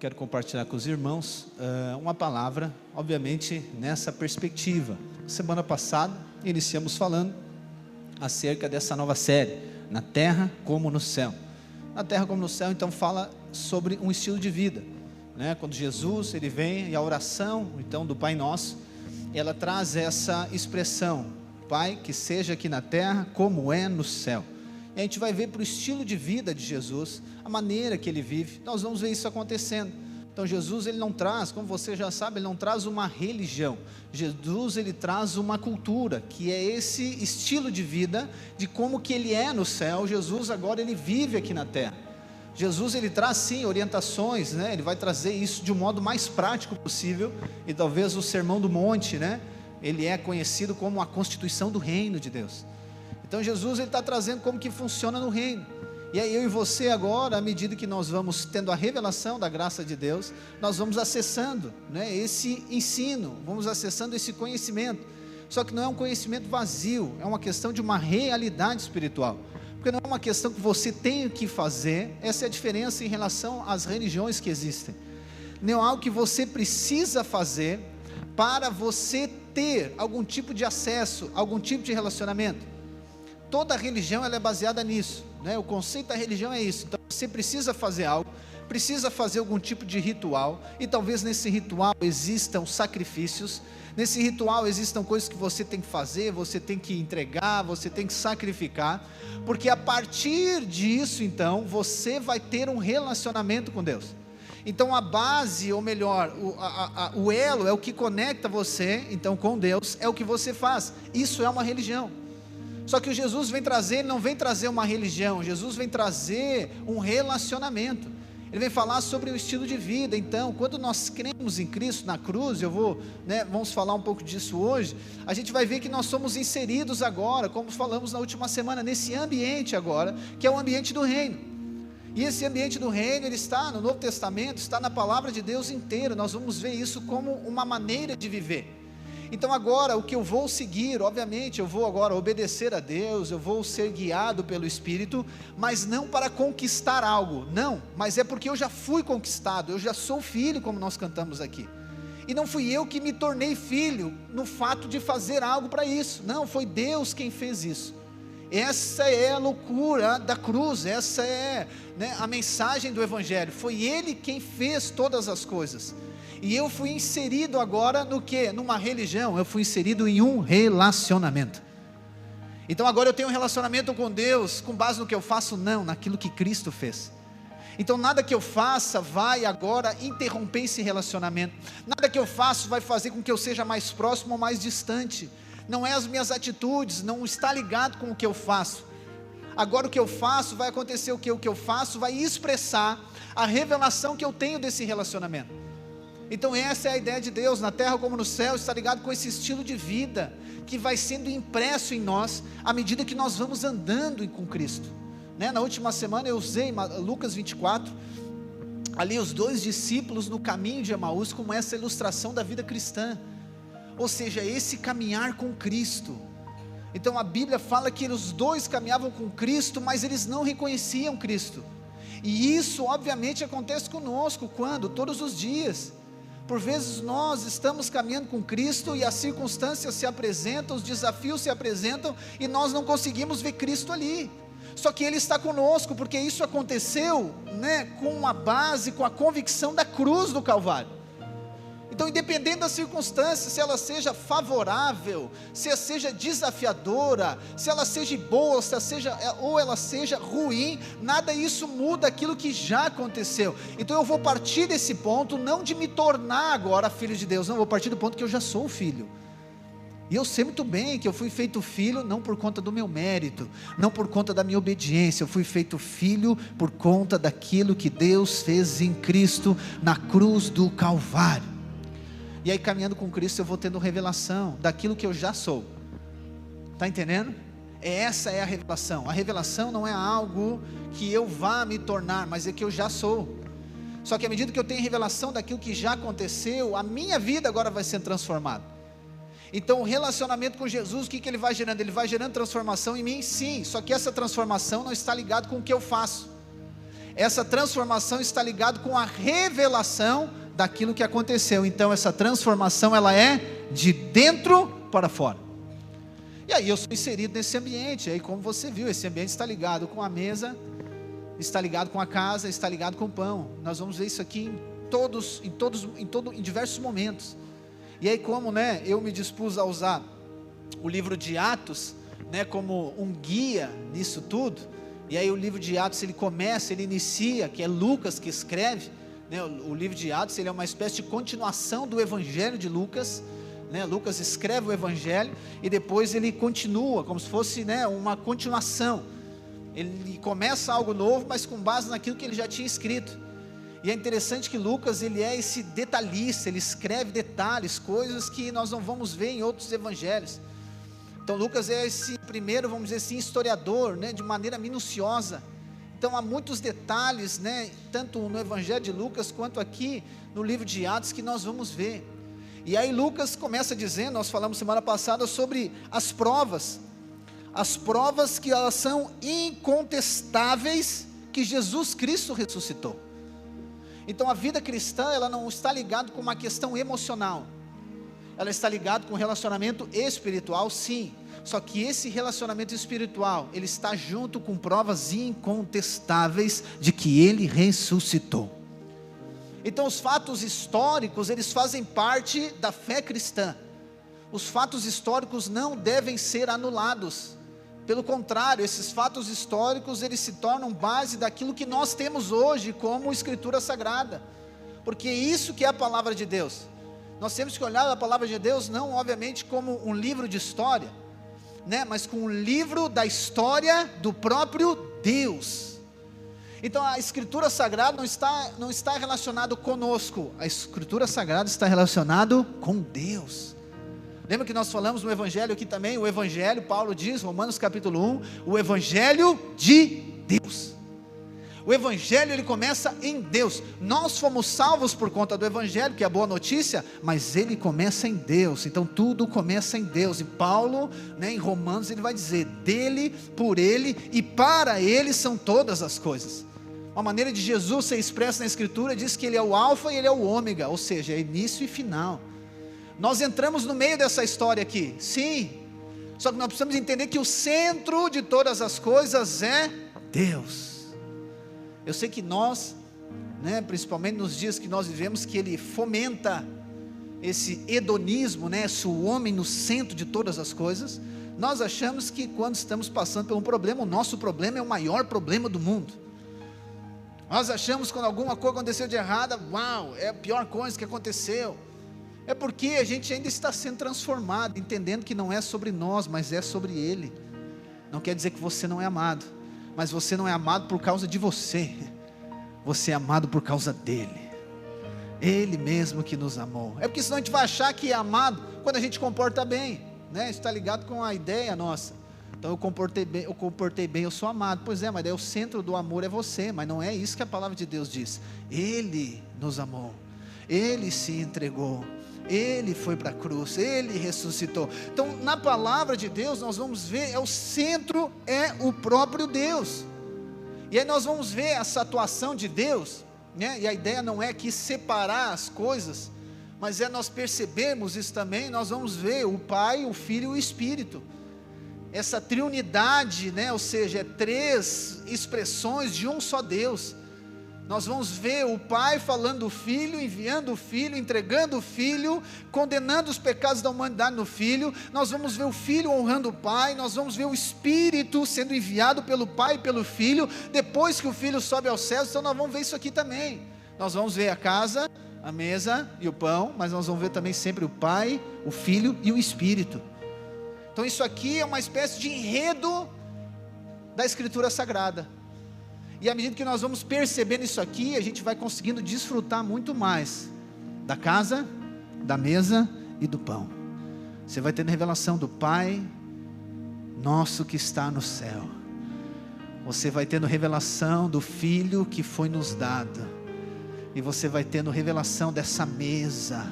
quero compartilhar com os irmãos uma palavra, obviamente, nessa perspectiva. Semana passada, iniciamos falando acerca dessa nova série, Na Terra como no Céu. Na Terra como no Céu, então, fala sobre um estilo de vida, né? Quando Jesus, ele vem, e a oração, então, do Pai Nosso, ela traz essa expressão: Pai, que seja aqui na terra como é no céu. E a gente vai ver para o estilo de vida de Jesus, a maneira que ele vive. Nós vamos ver isso acontecendo. Então Jesus, ele não traz, como você já sabe, ele não traz uma religião. Jesus, ele traz uma cultura, que é esse estilo de vida, de como que ele é no céu. Jesus agora, ele vive aqui na terra. Jesus, ele traz sim orientações, né? Ele vai trazer isso de um modo mais prático possível. E talvez o Sermão do Monte, né? Ele é conhecido como a constituição do reino de Deus. Então Jesus, ele está trazendo como que funciona no reino. E aí eu e você agora, à medida que nós vamos tendo a revelação da graça de Deus, nós vamos acessando, né, esse ensino, vamos acessando esse conhecimento. Só que não é um conhecimento vazio, é uma questão de uma realidade espiritual. Porque não é uma questão que você tem que fazer. Essa é a diferença em relação às religiões que existem. Não é algo que você precisa fazer para você ter algum tipo de acesso, algum tipo de relacionamento. Toda religião, ela é baseada nisso, né? O conceito da religião é isso. Então você precisa fazer algo, precisa fazer algum tipo de ritual, e talvez nesse ritual existam sacrifícios, nesse ritual existam coisas que você tem que fazer, você tem que entregar, você tem que sacrificar, porque a partir disso, então, você vai ter um relacionamento com Deus. Então a base, ou melhor, o elo é o que conecta você, então, com Deus, é o que você faz. Isso é uma religião. Só que o Jesus vem trazer, ele não vem trazer uma religião, Jesus vem trazer um relacionamento. Ele vem falar sobre o estilo de vida. Então, quando nós cremos em Cristo na cruz, vamos falar um pouco disso hoje, a gente vai ver que nós somos inseridos agora, como falamos na última semana, nesse ambiente agora, que é o ambiente do reino. E esse ambiente do reino, ele está no Novo Testamento, está na palavra de Deus inteira. Nós vamos ver isso como uma maneira de viver. Então agora, o que eu vou seguir, obviamente, eu vou agora obedecer a Deus, eu vou ser guiado pelo Espírito, mas não para conquistar algo, não, mas é porque eu já fui conquistado, eu já sou filho, como nós cantamos aqui. E não fui eu que me tornei filho, no fato de fazer algo para isso, não, foi Deus quem fez isso. Essa é a loucura da cruz, essa é, né, a mensagem do Evangelho, foi Ele quem fez todas as coisas. E eu fui inserido agora no quê? Numa religião. Eu fui inserido em um relacionamento. Então agora eu tenho um relacionamento com Deus, com base no que eu faço? Não, naquilo que Cristo fez. Então nada que eu faça vai agora interromper esse relacionamento. Nada que eu faço vai fazer com que eu seja mais próximo ou mais distante. Não é as minhas atitudes, não está ligado com o que eu faço. Agora o que eu faço vai acontecer o que eu faço vai expressar a revelação que eu tenho desse relacionamento. Então essa é a ideia de Deus, na terra como no céu, está ligado com esse estilo de vida, que vai sendo impresso em nós, à medida que nós vamos andando com Cristo, né? Na última semana eu usei Lucas 24, ali os dois discípulos no caminho de Emaús, como essa ilustração da vida cristã, ou seja, esse caminhar com Cristo. Então a Bíblia fala que os dois caminhavam com Cristo, mas eles não reconheciam Cristo, e isso obviamente acontece conosco, quando? Todos os dias. Por vezes nós estamos caminhando com Cristo e as circunstâncias se apresentam, os desafios se apresentam e nós não conseguimos ver Cristo ali. Só que Ele está conosco, porque isso aconteceu, né, com a base, com a convicção da cruz do Calvário. Então, independente das circunstâncias, se ela seja favorável, se ela seja desafiadora, se ela seja boa, ou ela seja ruim, nada isso muda aquilo que já aconteceu. Então eu vou partir desse ponto, não de me tornar agora filho de Deus, não, eu vou partir do ponto que eu já sou filho. E eu sei muito bem que eu fui feito filho não por conta do meu mérito, não por conta da minha obediência, eu fui feito filho por conta daquilo que Deus fez em Cristo na cruz do Calvário. E aí, caminhando com Cristo, eu vou tendo revelação daquilo que eu já sou. Está entendendo? Essa é a revelação. A revelação não é algo que eu vá me tornar, mas é que eu já sou. Só que à medida que eu tenho revelação daquilo que já aconteceu, a minha vida agora vai sendo transformada. Então o relacionamento com Jesus, o que ele vai gerando? Ele vai gerando transformação em mim, sim. Só que essa transformação não está ligada com o que eu faço. essa transformação está ligada com a revelação daquilo que aconteceu. Então essa transformação, ela é de dentro para fora. E aí eu sou inserido nesse ambiente. Aí, como você viu, esse ambiente está ligado com a mesa, está ligado com a casa, está ligado com o pão. Nós vamos ver isso aqui em diversos momentos. E aí, como, eu me dispus a usar o livro de Atos, como um guia nisso tudo. E aí o livro de Atos, ele inicia, que é Lucas que escreve, o livro de Atos, ele é uma espécie de continuação do Evangelho de Lucas. Lucas escreve o Evangelho e depois ele continua, como se fosse uma continuação. Ele começa algo novo, mas com base naquilo que ele já tinha escrito. E é interessante que Lucas, ele é esse detalhista, ele escreve detalhes, coisas que nós não vamos ver em outros evangelhos. Então Lucas é esse primeiro, vamos dizer assim, historiador, de maneira minuciosa. Então há muitos detalhes, tanto no Evangelho de Lucas, quanto aqui no livro de Atos, que nós vamos ver. E aí Lucas começa dizendo, nós falamos semana passada sobre as provas que elas são incontestáveis, que Jesus Cristo ressuscitou. Então a vida cristã, ela não está ligada com uma questão emocional, ela está ligada com um relacionamento espiritual, sim, só que esse relacionamento espiritual, ele está junto com provas incontestáveis de que ele ressuscitou. Então os fatos históricos, eles fazem parte da fé cristã. Os fatos históricos não devem ser anulados. Pelo contrário, esses fatos históricos, eles se tornam base daquilo que nós temos hoje como Escritura Sagrada. Porque isso que é a palavra de Deus. Nós temos que olhar a palavra de Deus não obviamente como um livro de história, mas como um livro da história do próprio Deus. Então a Escritura Sagrada não está relacionada conosco, a Escritura Sagrada está relacionada com Deus. Lembra que nós falamos no Evangelho aqui também, o Evangelho, Paulo diz, Romanos capítulo 1, o Evangelho de Deus. O Evangelho, ele começa em Deus. Nós fomos salvos por conta do Evangelho, que é a boa notícia, mas ele começa em Deus. Então tudo começa em Deus. E Paulo, em Romanos, ele vai dizer, dele, por ele e para ele são todas as coisas. Uma maneira de Jesus ser expressa na Escritura, diz que ele é o alfa e ele é o ômega, ou seja, é início e final. Nós entramos no meio dessa história aqui, sim, só que nós precisamos entender que o centro de todas as coisas é Deus. Eu sei que nós, principalmente nos dias que nós vivemos, que ele fomenta esse hedonismo, o homem no centro de todas as coisas. Nós achamos que quando estamos passando por um problema, o nosso problema é o maior problema do mundo. Nós achamos que quando alguma coisa aconteceu de errada, uau, é a pior coisa que aconteceu. É porque a gente ainda está sendo transformado, entendendo que não é sobre nós, mas é sobre Ele. Não quer dizer que você não é amado, mas você não é amado por causa de você, você é amado por causa dEle. Ele mesmo que nos amou. É porque senão a gente vai achar que é amado quando a gente comporta bem, Isso está ligado com a ideia nossa. Então eu comportei bem, eu sou amado. Pois é, mas daí o centro do amor é você, mas não é isso que a palavra de Deus diz. Ele nos amou, Ele se entregou, Ele foi para a cruz, Ele ressuscitou. Então na palavra de Deus nós vamos ver, o centro é o próprio Deus. E aí nós vamos ver essa atuação de Deus, e a ideia não é aqui separar as coisas, mas é nós percebermos isso também. Nós vamos ver o Pai, o Filho e o Espírito. Essa triunidade, ou seja, é três expressões de um só Deus. Nós vamos ver o Pai falando do Filho, enviando o Filho, entregando o Filho, condenando os pecados da humanidade no Filho. Nós vamos ver o Filho honrando o Pai. Nós vamos ver o Espírito sendo enviado pelo Pai e pelo Filho, depois que o Filho sobe aos céus. Então nós vamos ver isso aqui também. Nós vamos ver a casa, a mesa e o pão, mas nós vamos ver também sempre o Pai, o Filho e o Espírito. Então isso aqui é uma espécie de enredo da Escritura Sagrada. E à medida que nós vamos percebendo isso aqui, a gente vai conseguindo desfrutar muito mais da casa, da mesa e do pão. Você vai tendo revelação do Pai nosso que está no céu. Você vai tendo revelação do Filho que foi nos dado. E você vai tendo revelação dessa mesa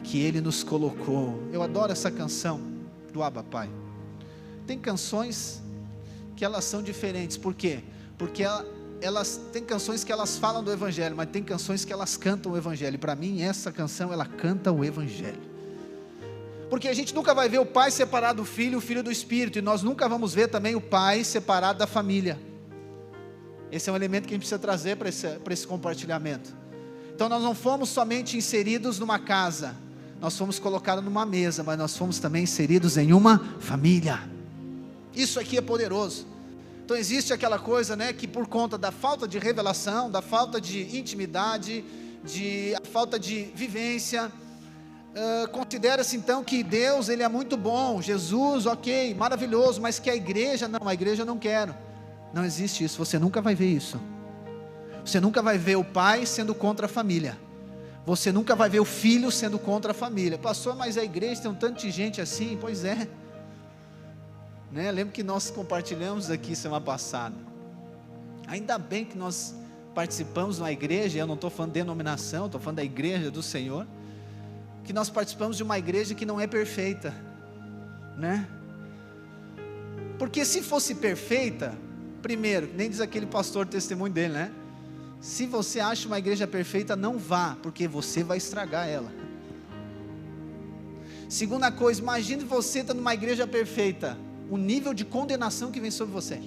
que Ele nos colocou. Eu adoro essa canção do Abba Pai. Tem canções que elas são diferentes. Por quê? Porque tem canções que elas falam do Evangelho, mas tem canções que elas cantam o Evangelho. Para mim, essa canção, ela canta o Evangelho. Porque a gente nunca vai ver o pai separado do filho, o filho do espírito, e nós nunca vamos ver também o pai separado da família. Esse é um elemento que a gente precisa trazer para esse compartilhamento. Então nós não fomos somente inseridos numa casa, nós fomos colocados numa mesa, mas nós fomos também inseridos em uma família. Isso aqui é poderoso. Então existe aquela coisa, né, que por conta da falta de revelação, da falta de intimidade, a falta de vivência, considera-se então que Deus, Ele é muito bom, Jesus, ok, maravilhoso, mas que a igreja não quero. Não existe isso, você nunca vai ver isso. Você nunca vai ver o pai sendo contra a família. Você nunca vai ver o filho sendo contra a família. Pastor, mas a igreja tem um tanto de gente assim. Pois é, né? Lembro que nós compartilhamos aqui semana passada. Ainda bem que nós participamos de uma igreja, eu não estou falando de denominação, estou falando da igreja do Senhor, que nós participamos de uma igreja que não é perfeita, né? Porque se fosse perfeita, primeiro, nem diz aquele pastor testemunho dele, né? Se você acha uma igreja perfeita, não vá, porque você vai estragar ela. Segunda coisa, imagine você estando numa igreja perfeita, o nível de condenação que vem sobre você.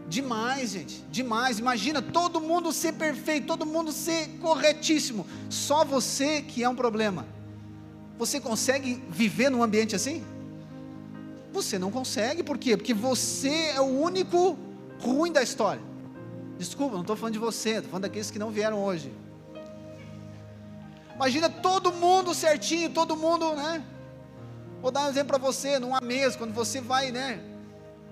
Demais, gente, demais. Imagina todo mundo ser perfeito, todo mundo ser corretíssimo, só você que é um problema. Você consegue viver num ambiente assim? Você não consegue, por quê? Porque você é o único ruim da história. Desculpa, não estou falando de você, estou falando daqueles que não vieram hoje. Imagina todo mundo certinho, todo mundo, né? Vou dar um exemplo para você, numa mesa, quando você vai, né?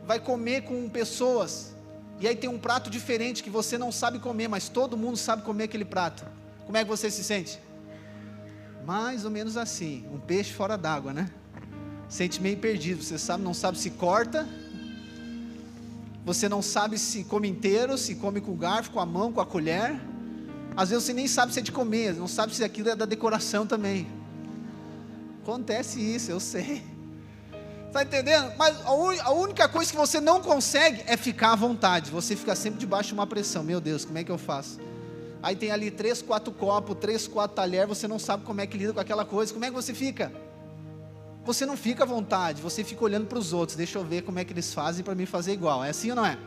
Vai comer com pessoas, e aí tem um prato diferente que você não sabe comer, mas todo mundo sabe comer aquele prato. Como é que você se sente? Mais ou menos assim, um peixe fora d'água, né? Sente meio perdido, você sabe, não sabe se corta, você não sabe se come inteiro, se come com o garfo, com a mão, com a colher. Às vezes você nem sabe se é de comer, não sabe se aquilo é da decoração também. Acontece isso, eu sei. Está entendendo? Mas a única coisa que você não consegue é ficar à vontade. Você fica sempre debaixo de uma pressão. Meu Deus, como é que eu faço? Aí tem ali 3, 4 copos, 3, 4 talheres, você não sabe como é que lida com aquela coisa. Como é que você fica? Você não fica à vontade, você fica olhando para os outros. Deixa eu ver como é que eles fazem para mim fazer igual. É assim ou não é?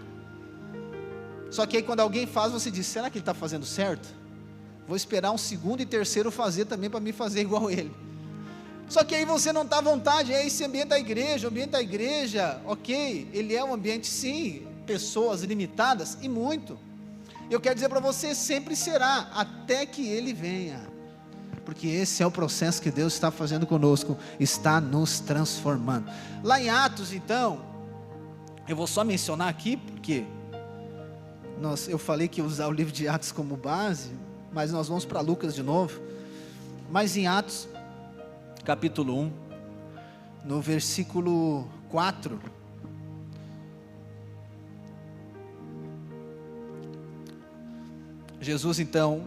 Só que aí quando alguém faz, você diz, será que ele está fazendo certo? Vou esperar um segundo e terceiro fazer também para mim fazer igual ele. Só que aí você não está à vontade. É esse ambiente da igreja. O ambiente da igreja, ok, ele é um ambiente sim, pessoas limitadas e muito. Eu quero dizer para você, sempre será, até que ele venha. Porque esse é o processo que Deus está fazendo conosco, está nos transformando. Lá em Atos, então, eu vou só mencionar aqui, porque eu falei que ia usar o livro de Atos como base, mas nós vamos para Lucas de novo. Mas em Atos, capítulo 1, no versículo 4, Jesus então,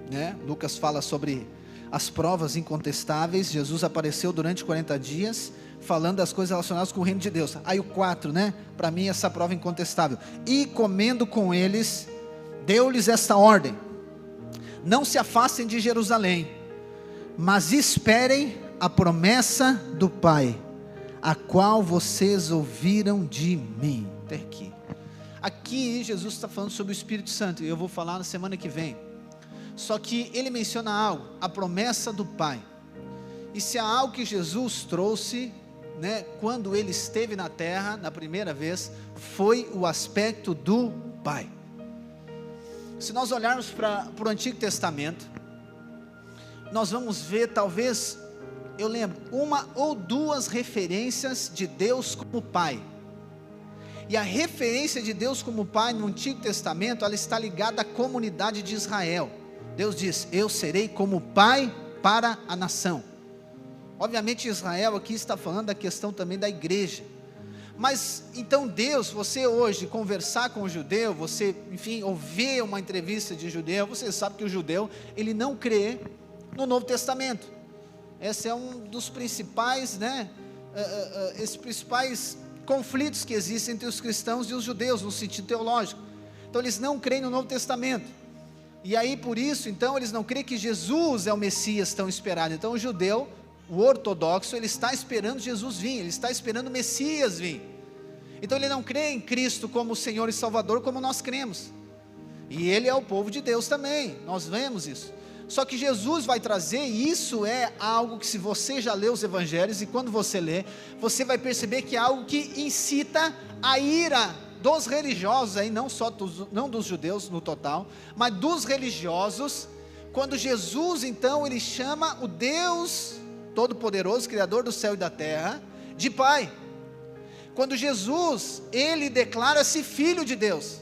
né, Lucas fala sobre as provas incontestáveis. Jesus apareceu durante 40 dias, falando das coisas relacionadas com o reino de Deus. Aí o 4, né, para mim essa prova incontestável, e comendo com eles, deu-lhes esta ordem: não se afastem de Jerusalém, mas esperem a promessa do Pai, a qual vocês ouviram de mim. Até aqui. Aqui Jesus está falando sobre o Espírito Santo, e eu vou falar na semana que vem. Só que ele menciona algo, a promessa do Pai. E se há algo que Jesus trouxe, né, quando ele esteve na terra, na primeira vez, foi o aspecto do Pai. Se nós olharmos para o Antigo Testamento, nós vamos ver, talvez, eu lembro, 1 ou 2 referências de Deus como Pai. E a referência de Deus como Pai no Antigo Testamento, ela está ligada à comunidade de Israel. Deus diz, eu serei como Pai para a nação. Obviamente Israel aqui está falando da questão também da igreja. Mas então Deus, você hoje conversar com o judeu, você, enfim, ouvir uma entrevista de judeu, você sabe que o judeu, ele não crê no Novo Testamento. Esse é um dos principais, né, esses principais conflitos que existem entre os cristãos e os judeus, no sentido teológico. Então eles não creem no Novo Testamento, e aí por isso, então eles não creem que Jesus é o Messias tão esperado. Então o judeu, o ortodoxo, ele está esperando Jesus vir, ele está esperando o Messias vir. Então ele não crê em Cristo como Senhor e Salvador, como nós cremos, e ele é o povo de Deus também, nós vemos isso. Só que Jesus vai trazer, e isso é algo que, se você já leu os evangelhos, e quando você lê, você vai perceber que é algo que incita a ira dos religiosos, aí, não dos judeus no total, mas dos religiosos, quando Jesus então ele chama o Deus Todo-Poderoso, Criador do céu e da terra, de Pai. Quando Jesus, ele declara-se Filho de Deus,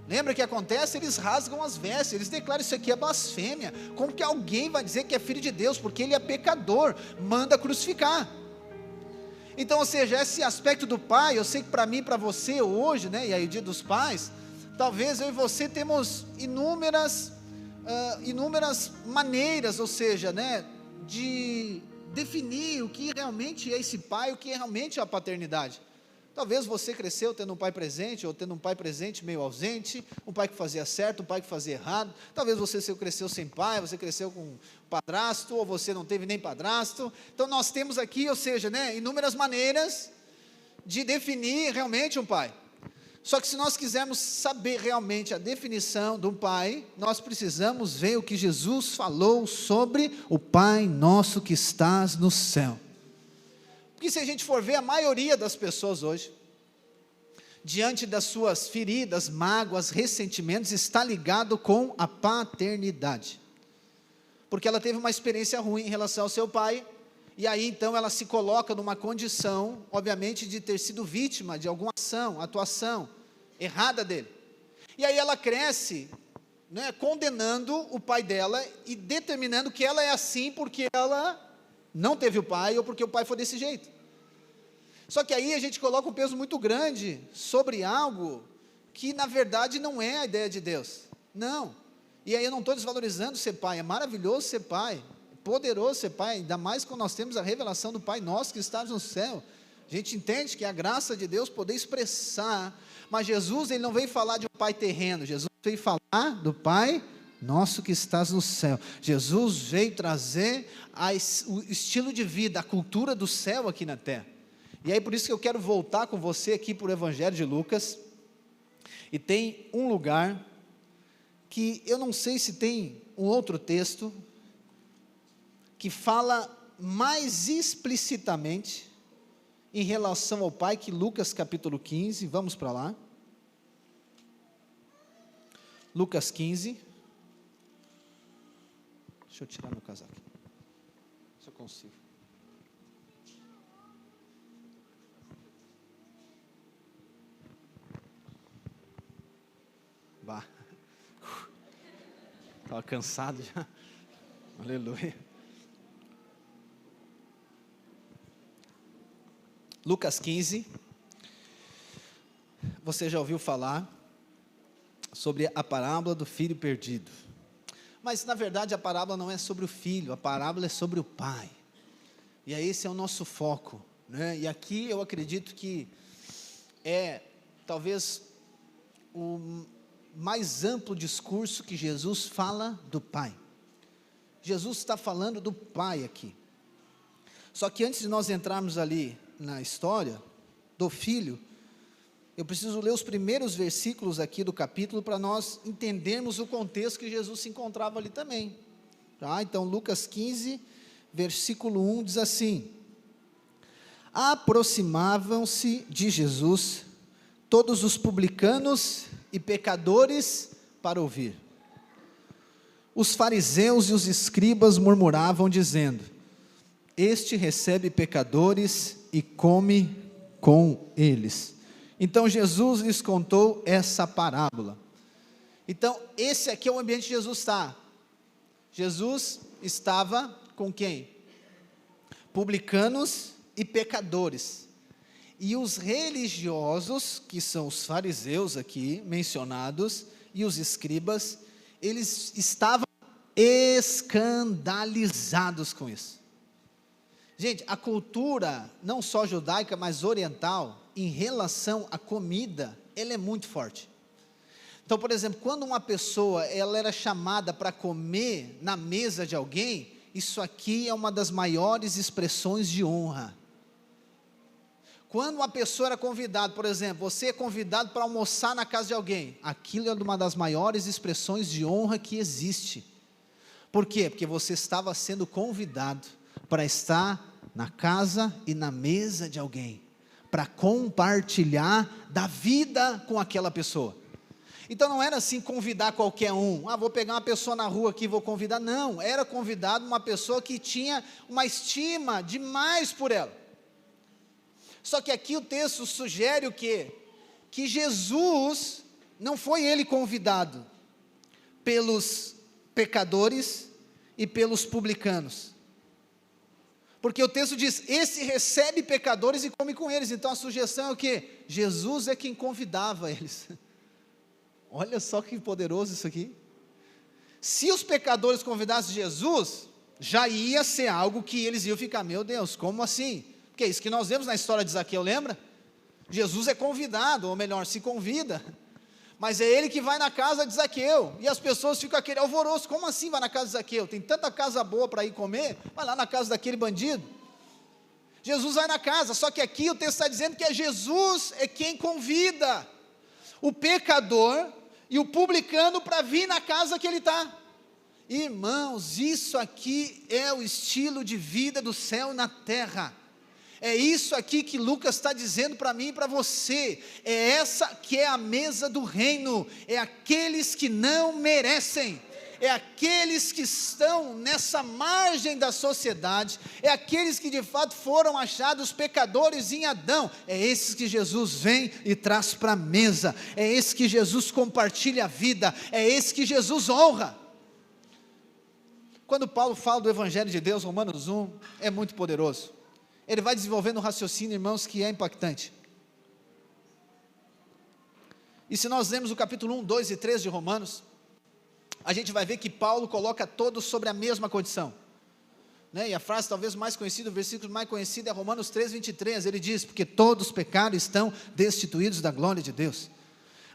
lembra o que acontece? Eles rasgam as vestes, eles declaram: isso aqui é blasfêmia, como que alguém vai dizer que é Filho de Deus, porque ele é pecador, manda crucificar. Então, ou seja, esse aspecto do Pai, eu sei que para mim e para você hoje, né, e aí o Dia dos Pais, talvez eu e você temos inúmeras maneiras, ou seja, né, de definir o que realmente é esse pai, o que realmente é a paternidade. Talvez você cresceu tendo um pai presente, ou tendo um pai presente meio ausente, um pai que fazia certo, um pai que fazia errado. Talvez você cresceu sem pai, você cresceu com padrasto, ou você não teve nem padrasto. Então nós temos aqui, ou seja, né, inúmeras maneiras de definir realmente um pai. Só que se nós quisermos saber realmente a definição de um pai, nós precisamos ver o que Jesus falou sobre o Pai nosso que estás no céu. Porque se a gente for ver, a maioria das pessoas hoje, diante das suas feridas, mágoas, ressentimentos, está ligado com a paternidade, porque ela teve uma experiência ruim em relação ao seu pai, e aí então ela se coloca numa condição, obviamente, de ter sido vítima de alguma atuação errada dele, e aí ela cresce, né, condenando o pai dela, e determinando que ela é assim, porque ela não teve o pai, ou porque o pai foi desse jeito. Só que aí a gente coloca um peso muito grande sobre algo que na verdade não é a ideia de Deus, não. E aí eu não estou desvalorizando ser pai, é maravilhoso ser pai, é poderoso ser pai, ainda mais quando nós temos a revelação do Pai nosso que está no céu. A gente entende que é a graça de Deus poder expressar, mas Jesus, ele não veio falar de um pai terreno, Jesus veio falar do Pai nosso que estás no céu. Jesus veio trazer o estilo de vida, a cultura do céu aqui na terra. E aí por isso que eu quero voltar com você aqui para o Evangelho de Lucas, e tem um lugar, que eu não sei se tem um outro texto, que fala mais explicitamente, em relação ao Pai, que Lucas capítulo 15, vamos para lá, Lucas 15, deixa eu tirar meu casaco, se eu consigo. Estava cansado já, aleluia. Lucas 15, você já ouviu falar sobre a parábola do filho perdido, mas na verdade a parábola não é sobre o filho, a parábola é sobre o pai, e aí esse é o nosso foco, né? E aqui eu acredito que é talvez o mais amplo discurso que Jesus fala do Pai. Jesus está falando do Pai aqui. Só que antes de nós entrarmos ali na história do Filho, eu preciso ler os primeiros versículos aqui do capítulo, para nós entendermos o contexto que Jesus se encontrava ali também. Tá? Então Lucas 15, versículo 1 diz assim: aproximavam-se de Jesus todos os publicanos e pecadores para ouvir. Os fariseus e os escribas murmuravam dizendo: este recebe pecadores e come com eles. Então Jesus lhes contou essa parábola. Então esse aqui é o ambiente que Jesus está. Jesus estava com quem? Publicanos e pecadores. E os religiosos, que são os fariseus aqui mencionados, e os escribas, eles estavam escandalizados com isso. Gente, a cultura, não só judaica, mas oriental, em relação à comida, ela é muito forte. Então, por exemplo, quando uma pessoa ela era chamada para comer na mesa de alguém, isso aqui é uma das maiores expressões de honra. Quando uma pessoa era convidada, por exemplo, você é convidado para almoçar na casa de alguém, aquilo é uma das maiores expressões de honra que existe. Por quê? Porque você estava sendo convidado para estar na casa e na mesa de alguém, para compartilhar da vida com aquela pessoa. Então não era assim convidar qualquer um, vou pegar uma pessoa na rua aqui e vou convidar, não, era convidado uma pessoa que tinha uma estima demais por ela. Só que aqui o texto sugere o quê? Que Jesus, não foi ele convidado pelos pecadores e pelos publicanos, porque o texto diz, esse recebe pecadores e come com eles, então a sugestão é o quê? Jesus é quem convidava eles. Olha só que poderoso isso aqui. Se os pecadores convidassem Jesus, já ia ser algo que eles iam ficar, meu Deus, como assim? Porque é isso que nós vemos na história de Zaqueu, lembra? Jesus é convidado, ou melhor, se convida, mas é ele que vai na casa de Zaqueu, e as pessoas ficam aquele alvoroço, como assim vai na casa de Zaqueu? Tem tanta casa boa para ir comer, vai lá na casa daquele bandido. Jesus vai na casa, só que aqui o texto está dizendo que é Jesus é quem convida o pecador e o publicano para vir na casa que ele está. Irmãos, isso aqui é o estilo de vida do céu na terra. É isso aqui que Lucas está dizendo para mim e para você. É essa que é a mesa do reino. É aqueles que não merecem. É aqueles que estão nessa margem da sociedade. É aqueles que de fato foram achados pecadores em Adão. É esses que Jesus vem e traz para a mesa. É esse que Jesus compartilha a vida. É esse que Jesus honra. Quando Paulo fala do Evangelho de Deus, Romanos 1, é muito poderoso. Ele vai desenvolvendo um raciocínio, irmãos, que é impactante. E se nós lemos o capítulo 1, 2 e 3 de Romanos, a gente vai ver que Paulo coloca todos sobre a mesma condição, né? E a frase talvez mais conhecida, o versículo mais conhecido é Romanos 3, 23, ele diz, porque todos pecaram e estão destituídos da glória de Deus.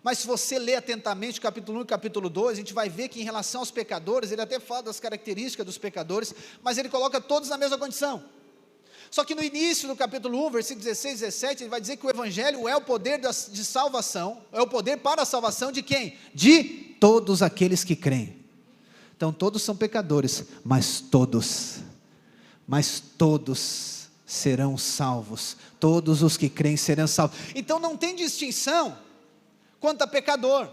Mas se você ler atentamente o capítulo 1 e o capítulo 2, a gente vai ver que em relação aos pecadores, ele até fala das características dos pecadores, mas ele coloca todos na mesma condição. Só que no início do capítulo 1, versículo 16 e 17, ele vai dizer que o Evangelho é o poder de salvação, é o poder para a salvação de quem? De todos aqueles que creem. Então todos são pecadores, mas todos serão salvos, todos os que creem serão salvos. Então não tem distinção quanto a pecador,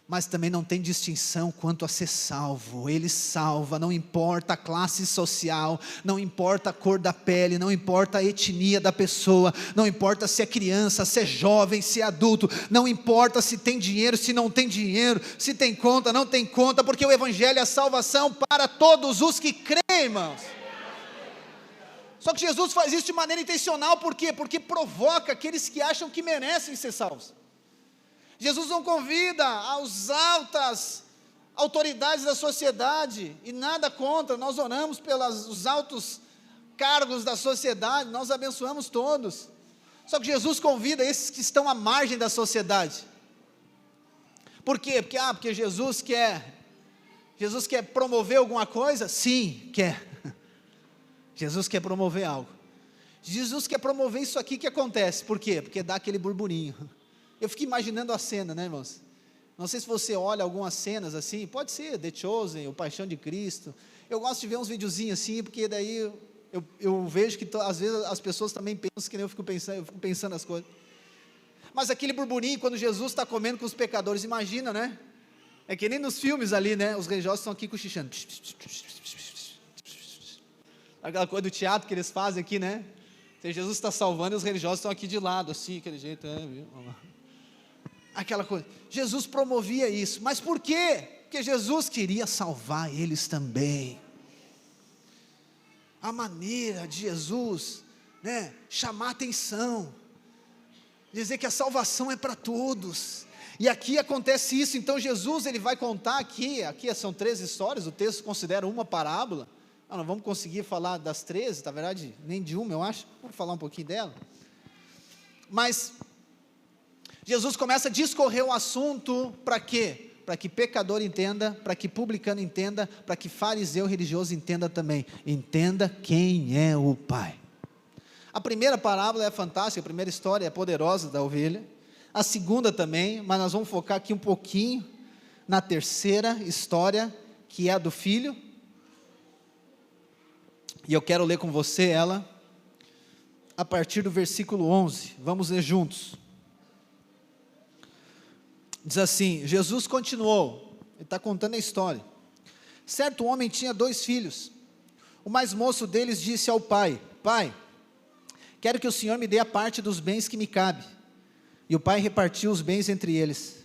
mas também não tem distinção quanto a ser salvo. Ele salva, não importa a classe social, não importa a cor da pele, não importa a etnia da pessoa, não importa se é criança, se é jovem, se é adulto, não importa se tem dinheiro, se não tem dinheiro, se tem conta, não tem conta, porque o Evangelho é a salvação para todos os que creem, irmãos. Só que Jesus faz isso de maneira intencional, por quê? Porque provoca aqueles que acham que merecem ser salvos. Jesus não convida as altas autoridades da sociedade, e nada contra, nós oramos pelos altos cargos da sociedade, nós abençoamos todos. Só que Jesus convida esses que estão à margem da sociedade. Por quê? Porque Jesus quer promover alguma coisa? Sim, quer. Jesus quer promover algo. Jesus quer promover isso aqui que acontece. Por quê? Porque dá aquele burburinho. Eu fico imaginando a cena, né, irmãos? Não sei se você olha algumas cenas assim, pode ser The Chosen, o Paixão de Cristo. Eu gosto de ver uns videozinhos assim, porque daí eu vejo que às vezes as pessoas também pensam que nem eu fico pensando as coisas. Mas aquele burburinho, quando Jesus está comendo com os pecadores, imagina, né? É que nem nos filmes ali, né? Os religiosos estão aqui cochichando. Aquela coisa do teatro que eles fazem aqui, né? Jesus está salvando e os religiosos estão aqui de lado, assim, aquele jeito, viu? Aquela coisa. Jesus promovia isso, mas por quê? Porque Jesus queria salvar eles também. A maneira de Jesus, né, chamar atenção, dizer que a salvação é para todos. E aqui acontece isso. Então Jesus, ele vai contar aqui são 13 histórias, o texto considera uma parábola. Não vamos conseguir falar das 13, na verdade, nem de uma, eu acho. Vamos falar um pouquinho dela. Mas Jesus começa a discorrer o assunto para quê? Para que pecador entenda, para que publicano entenda, para que fariseu religioso entenda também. Entenda quem é o Pai. A primeira parábola é fantástica, a primeira história é poderosa da ovelha. A segunda também, mas nós vamos focar aqui um pouquinho na terceira história, que é a do filho. E eu quero ler com você ela a partir do versículo 11. Vamos ler juntos. Diz assim: Jesus continuou, ele está contando a história. Certo homem tinha 2 filhos. O mais moço deles disse ao pai: Pai, quero que o Senhor me dê a parte dos bens que me cabe. E o pai repartiu os bens entre eles.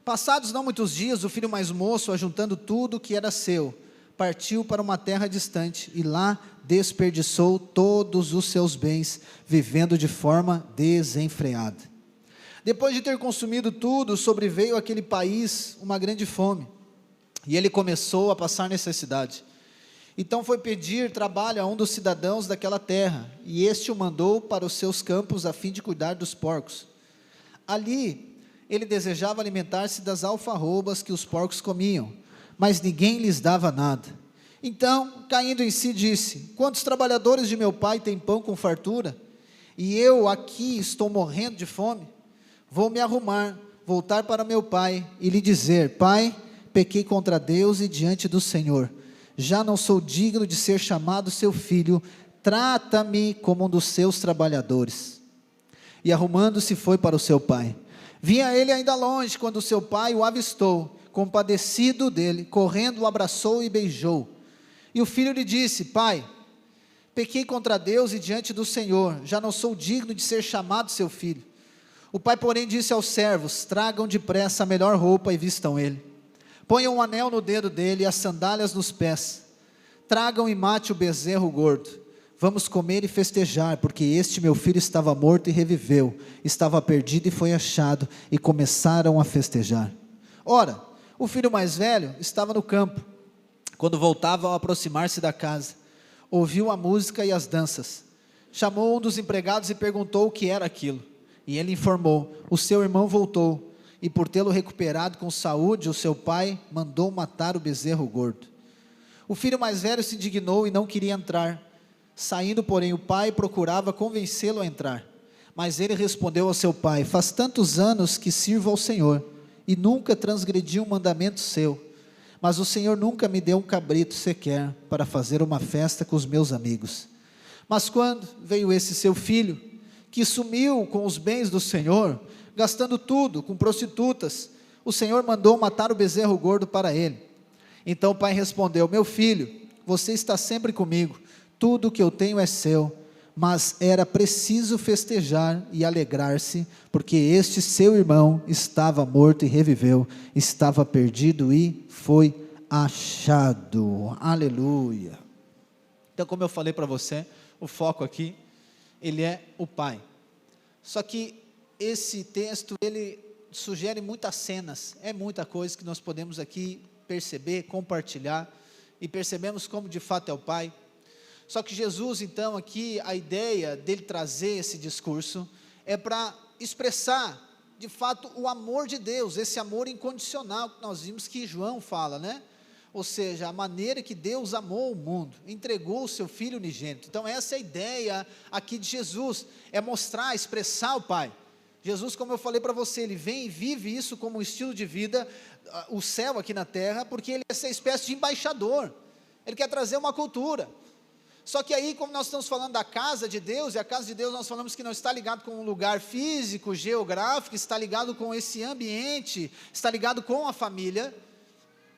Passados não muitos dias, o filho mais moço, ajuntando tudo que era seu, partiu para uma terra distante, e lá desperdiçou todos os seus bens, vivendo de forma desenfreada. Depois de ter consumido tudo, sobreveio àquele país uma grande fome, e ele começou a passar necessidade. Então foi pedir trabalho a um dos cidadãos daquela terra, e este o mandou para os seus campos a fim de cuidar dos porcos. Ali ele desejava alimentar-se das alfarrobas que os porcos comiam, mas ninguém lhes dava nada. Então, caindo em si, disse: Quantos trabalhadores de meu pai têm pão com fartura, e eu aqui estou morrendo de fome? Vou me arrumar, voltar para meu pai e lhe dizer: Pai, pequei contra Deus e diante do Senhor. Já não sou digno de ser chamado seu filho. Trata-me como um dos seus trabalhadores. E arrumando-se foi para o seu pai. Vinha ele ainda longe, quando seu pai o avistou, compadecido dele, correndo o abraçou e beijou. E o filho lhe disse: Pai, pequei contra Deus e diante do Senhor. Já não sou digno de ser chamado seu filho. O pai, porém, disse aos servos: Tragam depressa a melhor roupa e vistam ele. Ponham um anel no dedo dele e as sandálias nos pés. Tragam e mate o bezerro gordo. Vamos comer e festejar, porque este meu filho estava morto e reviveu, estava perdido e foi achado, e começaram a festejar. Ora, o filho mais velho estava no campo. Quando voltava, ao aproximar-se da casa, ouviu a música e as danças. Chamou um dos empregados e perguntou o que era aquilo. E ele informou: o seu irmão voltou, e por tê-lo recuperado com saúde, o seu pai mandou matar o bezerro gordo. O filho mais velho se indignou e não queria entrar. Saindo, porém, o pai procurava convencê-lo a entrar. Mas ele respondeu ao seu pai: Faz tantos anos que sirvo ao Senhor, e nunca transgredi um mandamento seu. Mas o Senhor nunca me deu um cabrito sequer, para fazer uma festa com os meus amigos. Mas quando veio esse seu filho, que sumiu com os bens do Senhor, gastando tudo com prostitutas, o Senhor mandou matar o bezerro gordo para ele. Então o pai respondeu: Meu filho, você está sempre comigo, tudo o que eu tenho é seu, mas era preciso festejar e alegrar-se, porque este seu irmão estava morto e reviveu, estava perdido e foi achado. Aleluia. Então, como eu falei para você, o foco aqui, ele é o pai. Só que esse texto, ele sugere muitas cenas, é muita coisa que nós podemos aqui perceber, compartilhar, e percebemos como de fato é o pai. Só que Jesus, então, aqui, a ideia dele trazer esse discurso, é para expressar, de fato, o amor de Deus, esse amor incondicional, que nós vimos que João fala, né? Ou seja, a maneira que Deus amou o mundo, entregou o seu Filho unigênito. Então essa é a ideia aqui de Jesus, é mostrar, expressar o Pai. Jesus, como eu falei para você, ele vem e vive isso como um estilo de vida, o céu aqui na terra, porque ele é essa espécie de embaixador, ele quer trazer uma cultura. Só que aí, como nós estamos falando da casa de Deus, e a casa de Deus nós falamos que não está ligado com um lugar físico, geográfico, está ligado com esse ambiente, está ligado com a família.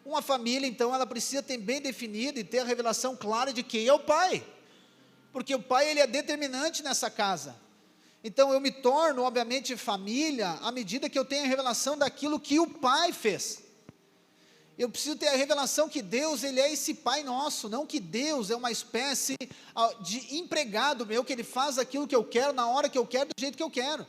Uma família, então, ela precisa ter bem definido e ter a revelação clara de quem é o pai, porque o pai, ele é determinante nessa casa. Então eu me torno, obviamente, família, à medida que eu tenho a revelação daquilo que o pai fez. Eu preciso ter a revelação que Deus, ele é esse pai nosso, não que Deus é uma espécie de empregado meu, que ele faz aquilo que eu quero, na hora que eu quero, do jeito que eu quero.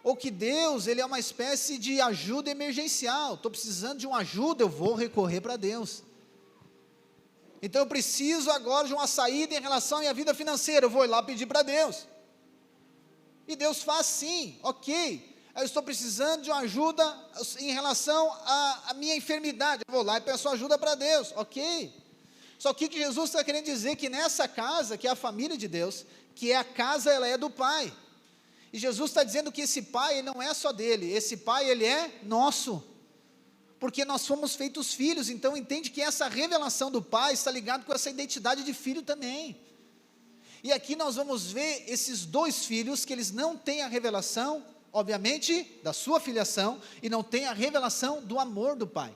Ou que Deus, ele é uma espécie de ajuda emergencial, estou precisando de uma ajuda, eu vou recorrer para Deus. Então eu preciso agora de uma saída em relação à minha vida financeira, eu vou lá pedir para Deus. E Deus faz sim, ok. Eu estou precisando de uma ajuda em relação à minha enfermidade. Eu vou lá e peço ajuda para Deus, ok. Só que o que Jesus está querendo dizer que nessa casa, que é a família de Deus, que é a casa, ela é do Pai. E Jesus está dizendo que esse Pai, ele não é só dele, esse Pai, ele é nosso. Porque nós fomos feitos filhos, então entende que essa revelação do Pai está ligada com essa identidade de filho também. E aqui nós vamos ver esses dois filhos, que eles não têm a revelação, obviamente, da sua filiação, e não têm a revelação do amor do Pai.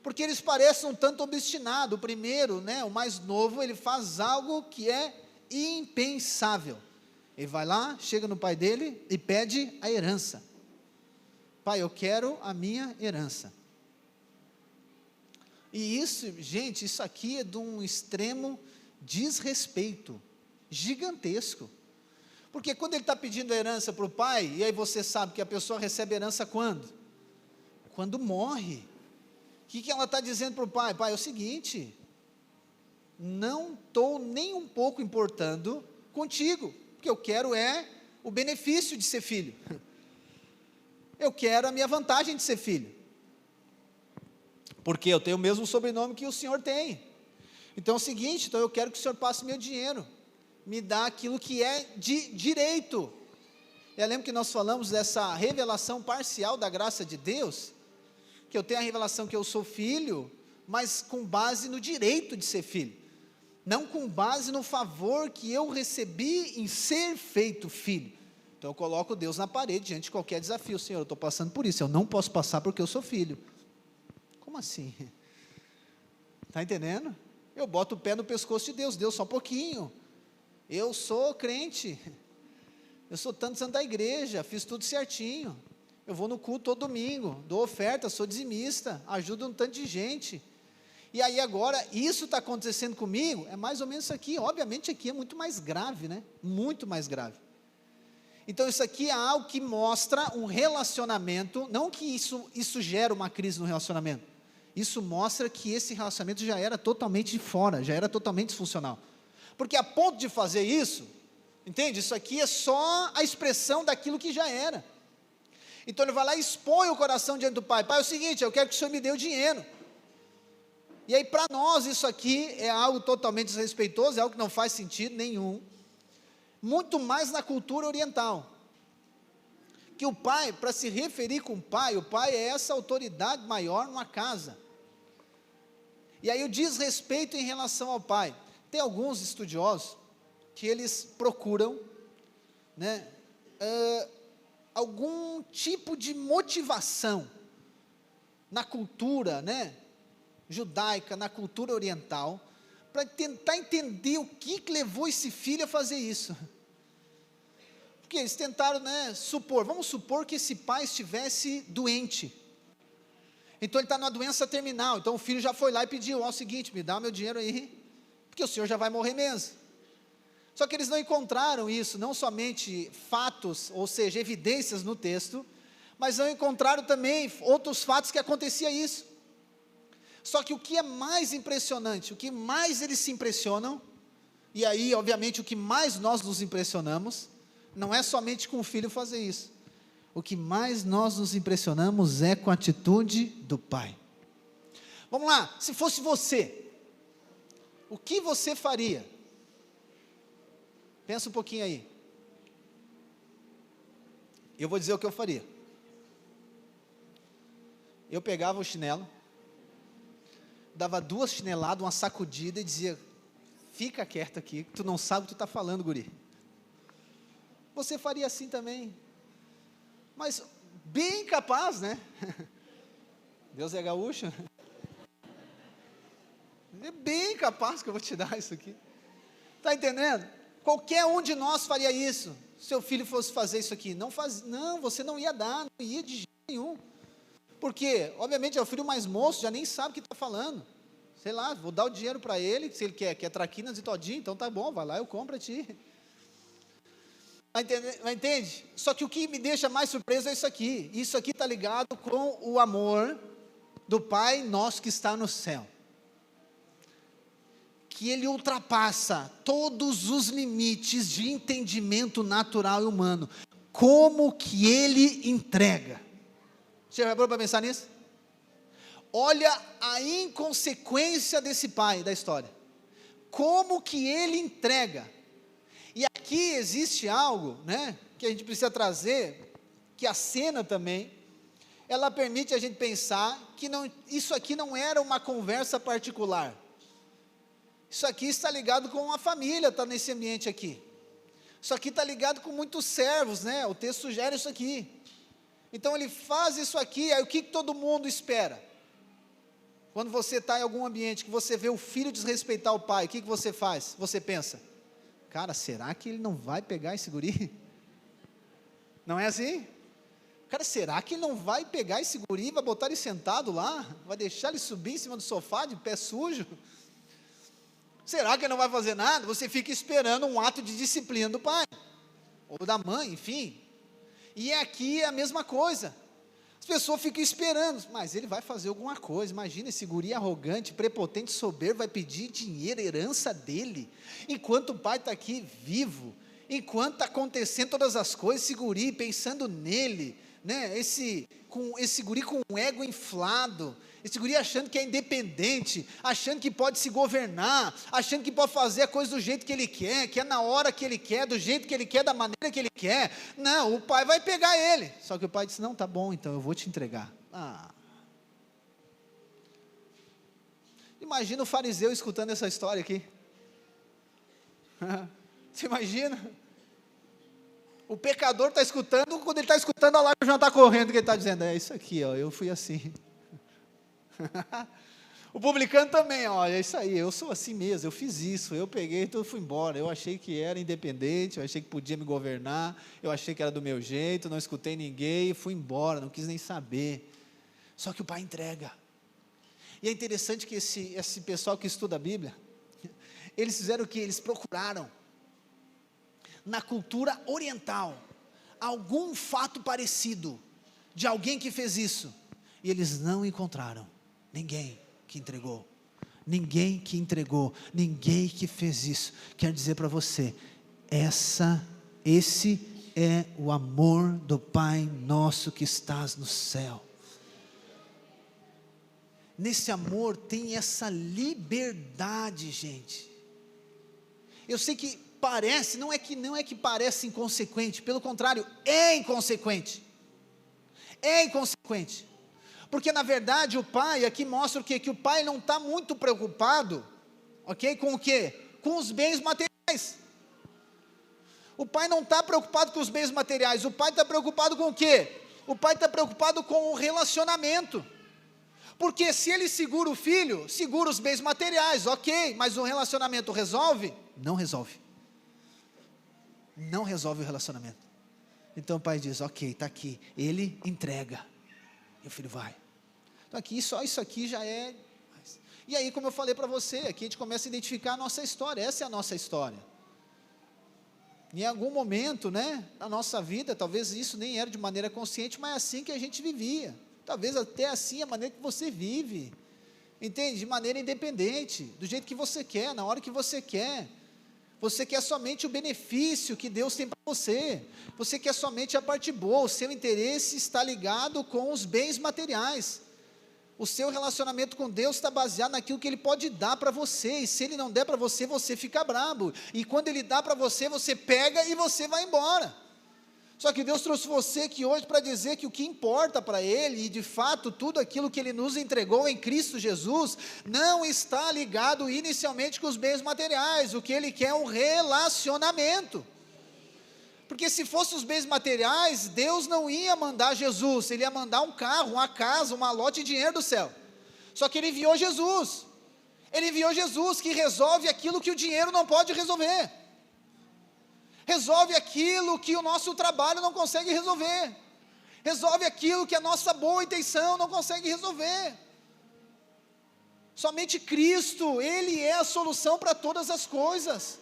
Porque eles parecem um tanto obstinados. O primeiro, o mais novo, ele faz algo que é impensável. Ele vai lá, chega no pai dele e pede a herança. Pai, eu quero a minha herança. E isso, gente, isso aqui é de um extremo desrespeito gigantesco. Porque quando ele está pedindo a herança para o pai, e aí você sabe que a pessoa recebe herança quando? Quando morre. O que ela está dizendo para o pai? Pai, é o seguinte, não estou nem um pouco importando contigo, porque eu quero o benefício de ser filho, eu quero a minha vantagem de ser filho, porque eu tenho o mesmo sobrenome que o senhor tem, então é o seguinte, então eu quero que o senhor passe meu dinheiro, me dá aquilo que é de direito. Eu lembro que nós falamos dessa revelação parcial da graça de Deus, que eu tenho a revelação que eu sou filho, mas com base no direito de ser filho, não com base no favor que eu recebi em ser feito filho. Então eu coloco Deus na parede diante de qualquer desafio. Senhor, eu estou passando por isso, eu não posso passar porque eu sou filho. Como assim? Está entendendo? Eu boto o pé no pescoço de Deus, Deus só um pouquinho, eu sou crente, eu sou tanto santo da igreja, fiz tudo certinho, eu vou no culto todo domingo, dou oferta, sou dizimista, ajudo um tanto de gente, e aí agora, isso está acontecendo comigo, é mais ou menos isso aqui, obviamente aqui é muito mais grave, muito mais grave. Então isso aqui é algo que mostra um relacionamento, não que isso gera uma crise no relacionamento, isso mostra que esse relacionamento já era totalmente de fora, já era totalmente disfuncional, porque a ponto de fazer isso, entende? Isso aqui é só a expressão daquilo que já era. Então ele vai lá e expõe o coração diante do pai. Pai, é o seguinte, eu quero que o senhor me dê o dinheiro. E aí para nós isso aqui é algo totalmente desrespeitoso, é algo que não faz sentido nenhum. Muito mais na cultura oriental. Que o pai, para se referir com o pai é essa autoridade maior numa casa. E aí o desrespeito em relação ao pai. Tem alguns estudiosos que eles procuram, algum tipo de motivação na cultura, judaica, na cultura oriental, para tentar entender o que levou esse filho a fazer isso. Porque eles tentaram, vamos supor que esse pai estivesse doente, então ele está numa doença terminal, então o filho já foi lá e pediu, o seguinte, me dá o meu dinheiro aí, porque o senhor já vai morrer mesmo. Só que eles não encontraram isso, não somente fatos, ou seja, evidências no texto, mas não encontraram também outros fatos que acontecia isso. Só que o que é mais impressionante, o que mais eles se impressionam, e aí obviamente o que mais nós nos impressionamos, não é somente com o filho fazer isso, o que mais nós nos impressionamos é com a atitude do pai. Vamos lá, se fosse você, o que você faria? Pensa um pouquinho aí. Eu vou dizer o que eu faria. Eu pegava o chinelo, dava 2 chineladas, uma sacudida e dizia, fica quieto aqui, tu não sabe o que tu está falando, guri. Você faria assim também, mas bem capaz, Deus é gaúcho, é bem capaz que eu vou te dar isso aqui, está entendendo? Qualquer um de nós faria isso, se seu filho fosse fazer isso aqui, não, você não ia dar, não ia de jeito nenhum, porque, obviamente, é o filho mais moço, já nem sabe o que está falando, sei lá, vou dar o dinheiro para ele, se ele quer traquinas e todinho, então tá bom, vai lá, eu compro a ti. Entende? Só que o que me deixa mais surpreso é isso aqui está ligado com o amor do Pai nosso que está no céu, que ele ultrapassa todos os limites de entendimento natural e humano. como que ele entrega. Você já parou para pensar nisso? Olha a inconsequência desse pai da história. Como que ele entrega. E aqui existe algo, né, que a gente precisa trazer, que a cena também, ela permite a gente pensar que isso aqui não era uma conversa particular. Isso aqui está ligado com uma família, está nesse ambiente aqui. Isso aqui está ligado com muitos servos, né? O texto sugere isso aqui. Então ele faz isso aqui, aí o que todo mundo espera? Quando você está em algum ambiente que você vê o filho desrespeitar o pai, o que você faz? Você pensa, cara, será que ele não vai pegar esse guri? Não é assim? Cara, será que ele não vai pegar esse guri, vai botar ele sentado lá, vai deixar ele subir em cima do sofá de pé sujo? Será que ele não vai fazer nada? Você fica esperando um ato de disciplina do pai, ou da mãe, enfim. E aqui é a mesma coisa. As pessoas ficam esperando, mas ele vai fazer alguma coisa. Imagina esse guri arrogante, prepotente, soberbo, vai pedir dinheiro, herança dele, enquanto o pai está aqui vivo, enquanto está acontecendo todas as coisas, esse guri pensando nele, né? Esse guri com um ego inflado, esse guri achando que é independente, achando que pode se governar, achando que pode fazer a coisa do jeito que ele quer, que é na hora que ele quer, do jeito que ele quer, da maneira que ele quer. Não, o pai vai pegar ele. Só que o pai disse, não, tá bom, então eu vou te entregar. Imagina o fariseu escutando essa história aqui. Você imagina? O pecador está escutando, quando ele está escutando, a lágrima já está correndo, que ele está dizendo, é isso aqui, ó, eu fui assim. O publicano também, olha, é isso aí, eu sou assim mesmo, eu fiz isso, eu peguei, então eu fui embora, eu achei que era independente, eu achei que podia me governar, eu achei que era do meu jeito, não escutei ninguém, fui embora, não quis nem saber. Só que o pai entrega. E é interessante que esse pessoal que estuda a Bíblia, eles fizeram o que? Eles procuraram na cultura oriental algum fato parecido de alguém que fez isso, e eles não encontraram ninguém que entregou, ninguém que fez isso. Quero dizer para você, esse é o amor do Pai nosso que estás no céu. Nesse amor tem essa liberdade, gente. Eu sei que parece, não é que parece inconsequente, pelo contrário, é inconsequente. É inconsequente. Porque na verdade o pai aqui mostra o quê? Que o pai não está muito preocupado, ok? Com o quê? Com os bens materiais. O pai não está preocupado com os bens materiais, o pai está preocupado com o quê? O pai está preocupado com o relacionamento. Porque se ele segura o filho, segura os bens materiais, ok, mas o relacionamento resolve? Não resolve. Não resolve o relacionamento. Então o pai diz, ok, está aqui, ele entrega, e o filho vai. Então aqui, só isso aqui já é. E aí, como eu falei para você, aqui a gente começa a identificar a nossa história, essa é a nossa história. Em algum momento, né, na nossa vida, talvez isso nem era de maneira consciente, mas é assim que a gente vivia. Talvez até assim a maneira que você vive, entende? De maneira independente, do jeito que você quer, na hora que você quer. Você quer somente o benefício que Deus tem para você. Você quer somente a parte boa. O seu interesse está ligado com os bens materiais. O seu relacionamento com Deus está baseado naquilo que Ele pode dar para você. E se Ele não der para você, você fica brabo. E quando Ele dá para você, você pega e você vai embora. Só que Deus trouxe você aqui hoje para dizer que o que importa para Ele, e de fato tudo aquilo que Ele nos entregou em Cristo Jesus, não está ligado inicialmente com os bens materiais. O que Ele quer é um relacionamento. Porque se fosse os bens materiais, Deus não ia mandar Jesus, Ele ia mandar um carro, uma casa, uma lote de dinheiro do céu. Só que Ele enviou Jesus. Ele enviou Jesus que resolve aquilo que o dinheiro não pode resolver. Resolve aquilo que o nosso trabalho não consegue resolver. Resolve aquilo que a nossa boa intenção não consegue resolver. Somente Cristo, Ele é a solução para todas as coisas.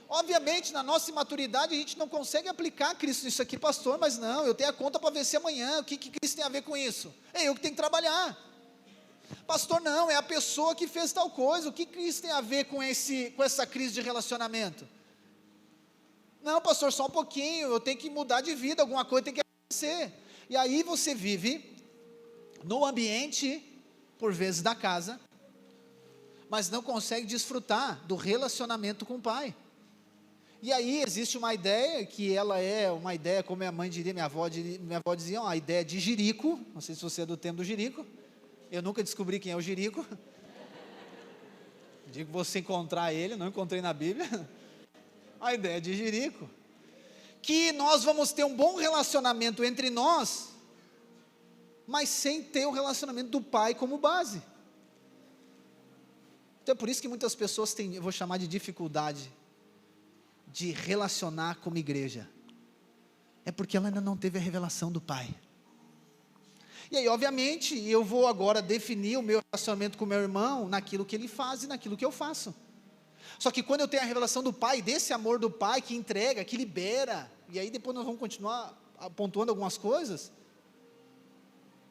Obviamente, na nossa imaturidade, a gente não consegue aplicar Cristo nisso aqui, pastor, mas não, eu tenho a conta para vencer amanhã, o que Cristo tem a ver com isso? É eu que tenho que trabalhar. Pastor, não, é a pessoa que fez tal coisa, o que Cristo tem a ver com essa crise de relacionamento? Não, pastor, só um pouquinho, eu tenho que mudar de vida, alguma coisa tem que acontecer. E aí você vive no ambiente, por vezes da casa, mas não consegue desfrutar do relacionamento com o pai. E aí existe uma ideia, que ela é uma ideia, como minha mãe diria, minha avó dizia, uma ideia de jirico. Não sei se você é do tempo do jirico. Eu nunca descobri quem é o jirico. Digo que você encontrar ele, não encontrei na Bíblia. A ideia de jirico. Que nós vamos ter um bom relacionamento entre nós, mas sem ter o relacionamento do pai como base. Então é por isso que muitas pessoas têm, eu vou chamar de dificuldade, de relacionar como igreja. É porque ela ainda não teve a revelação do pai. E aí, obviamente, eu vou agora definir o meu relacionamento com o meu irmão naquilo que ele faz e naquilo que eu faço. Só que quando eu tenho a revelação do pai, desse amor do pai que entrega, que libera, e aí depois nós vamos continuar pontuando algumas coisas.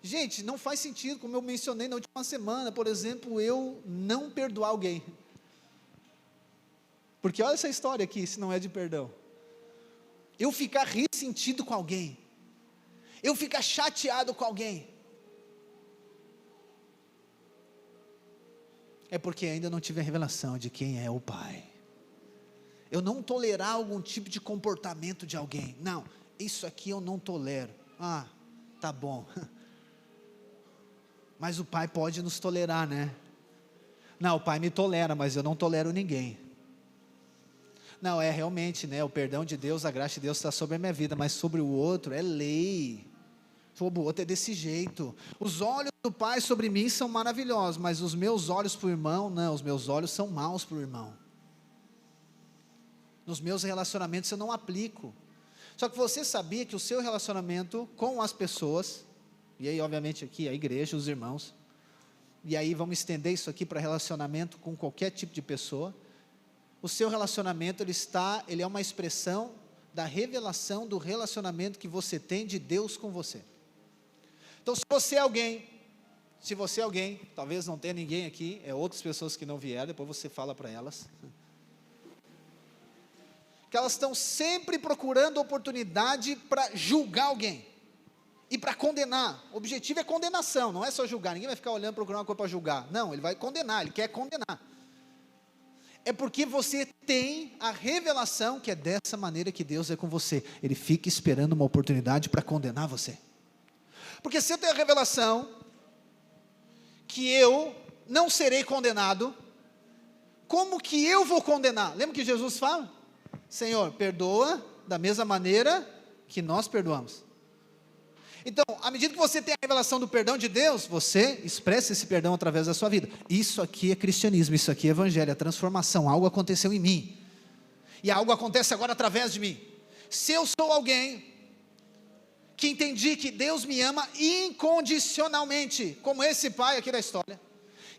Gente, não faz sentido, como eu mencionei na última semana, por exemplo, eu não perdoar alguém. Porque olha essa história aqui, se não é de perdão. Eu ficar ressentido com alguém, eu ficar chateado com alguém, é porque ainda não tive a revelação de quem é o pai. Eu não tolerar algum tipo de comportamento de alguém, não, isso aqui eu não tolero, tá bom, mas o pai pode nos tolerar, né? Não, o pai me tolera, mas eu não tolero ninguém. Não, realmente, né, o perdão de Deus, a graça de Deus está sobre a minha vida, mas sobre o outro é lei, sobre o outro é desse jeito. Os olhos do pai sobre mim são maravilhosos, mas os meus olhos para o irmão, não, os meus olhos são maus para o irmão. Nos meus relacionamentos eu não aplico. Só que você sabia que o seu relacionamento com as pessoas, e aí obviamente aqui a igreja, os irmãos, e aí vamos estender isso aqui para relacionamento com qualquer tipo de pessoa, o seu relacionamento, ele é uma expressão da revelação do relacionamento que você tem de Deus com você. Então se você é alguém, talvez não tenha ninguém aqui, outras pessoas que não vieram, depois você fala para elas, que elas estão sempre procurando oportunidade para julgar alguém, e para condenar. O objetivo é condenação, não é só julgar, ninguém vai ficar olhando, procurando uma coisa para julgar, não, ele vai condenar, ele quer condenar. É porque você tem a revelação que é dessa maneira que Deus é com você. Ele fica esperando uma oportunidade para condenar você. Porque se eu tenho a revelação que eu não serei condenado, como que eu vou condenar? Lembra que Jesus fala? Senhor, perdoa da mesma maneira que nós perdoamos. Então, à medida que você tem a revelação do perdão de Deus, você expressa esse perdão através da sua vida. Isso aqui é cristianismo, isso aqui é evangelho, é transformação, algo aconteceu em mim, e algo acontece agora através de mim. Se eu sou alguém que entendi que Deus me ama incondicionalmente, como esse pai aqui da história,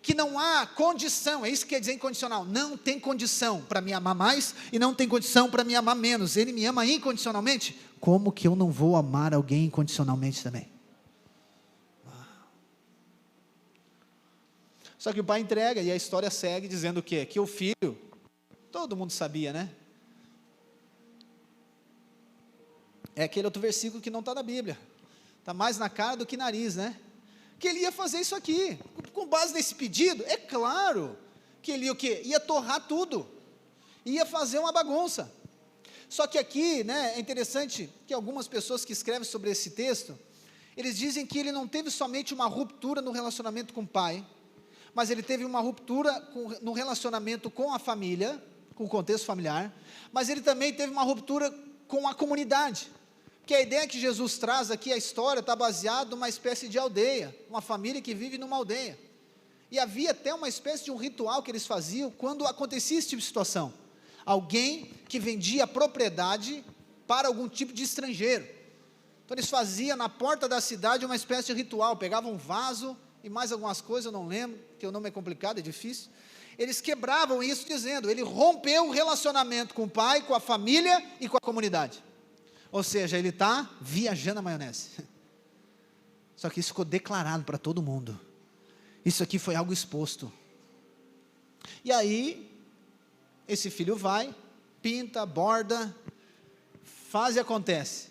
que não há condição, é isso que quer dizer incondicional, não tem condição para me amar mais, e não tem condição para me amar menos, ele me ama incondicionalmente, como que eu não vou amar alguém incondicionalmente também? Só que o pai entrega, e a história segue dizendo o quê? Que o filho, todo mundo sabia, né? É aquele outro versículo que não está na Bíblia, está mais na cara do que nariz, né? Que ele ia fazer isso aqui, com base nesse pedido, é claro, que ele ia o quê? Ia torrar tudo, ia fazer uma bagunça. Só que aqui, né, é interessante que algumas pessoas que escrevem sobre esse texto, eles dizem que ele não teve somente uma ruptura no relacionamento com o pai, mas ele teve uma ruptura no relacionamento com a família, com o contexto familiar, mas ele também teve uma ruptura com a comunidade, porque a ideia que Jesus traz aqui, a história está baseada numa espécie de aldeia, uma família que vive numa aldeia, e havia até uma espécie de um ritual que eles faziam, quando acontecia esse tipo de situação, alguém que vendia propriedade para algum tipo de estrangeiro, então eles faziam na porta da cidade uma espécie de ritual, pegavam um vaso, e mais algumas coisas, eu não lembro, porque o nome é complicado, é difícil, eles quebravam isso dizendo, ele rompeu o relacionamento com o pai, com a família e com a comunidade, ou seja, ele está viajando a maionese, só que isso ficou declarado para todo mundo, isso aqui foi algo exposto, e aí, esse filho vai, pinta, borda, faz e acontece.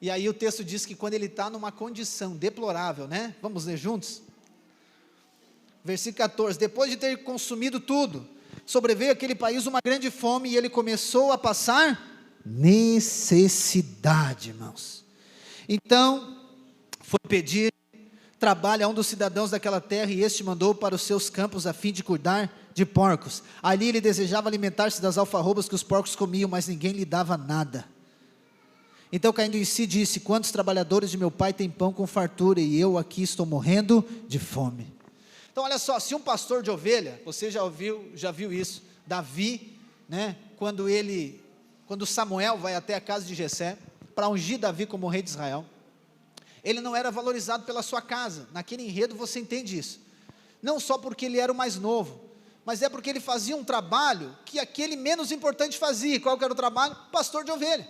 E aí o texto diz que quando ele está numa condição deplorável, né? Vamos ler juntos? Versículo 14, depois de ter consumido tudo, sobreveio àquele país uma grande fome, e ele começou a passar necessidade, irmãos. Então, foi pedir trabalho a um dos cidadãos daquela terra, e este mandou para os seus campos a fim de cuidar de porcos. Ali ele desejava alimentar-se das alfarrobas que os porcos comiam, mas ninguém lhe dava nada. Então, caindo em si, disse: quantos trabalhadores de meu pai têm pão com fartura, e eu aqui estou morrendo de fome. Então, olha só, se um pastor de ovelha, você já viu isso, Davi, né, quando Samuel vai até a casa de Jessé, para ungir Davi como rei de Israel, ele não era valorizado pela sua casa. Naquele enredo você entende isso, não só porque ele era o mais novo, mas é porque ele fazia um trabalho que aquele menos importante fazia. Qual que era o trabalho? Pastor de ovelha.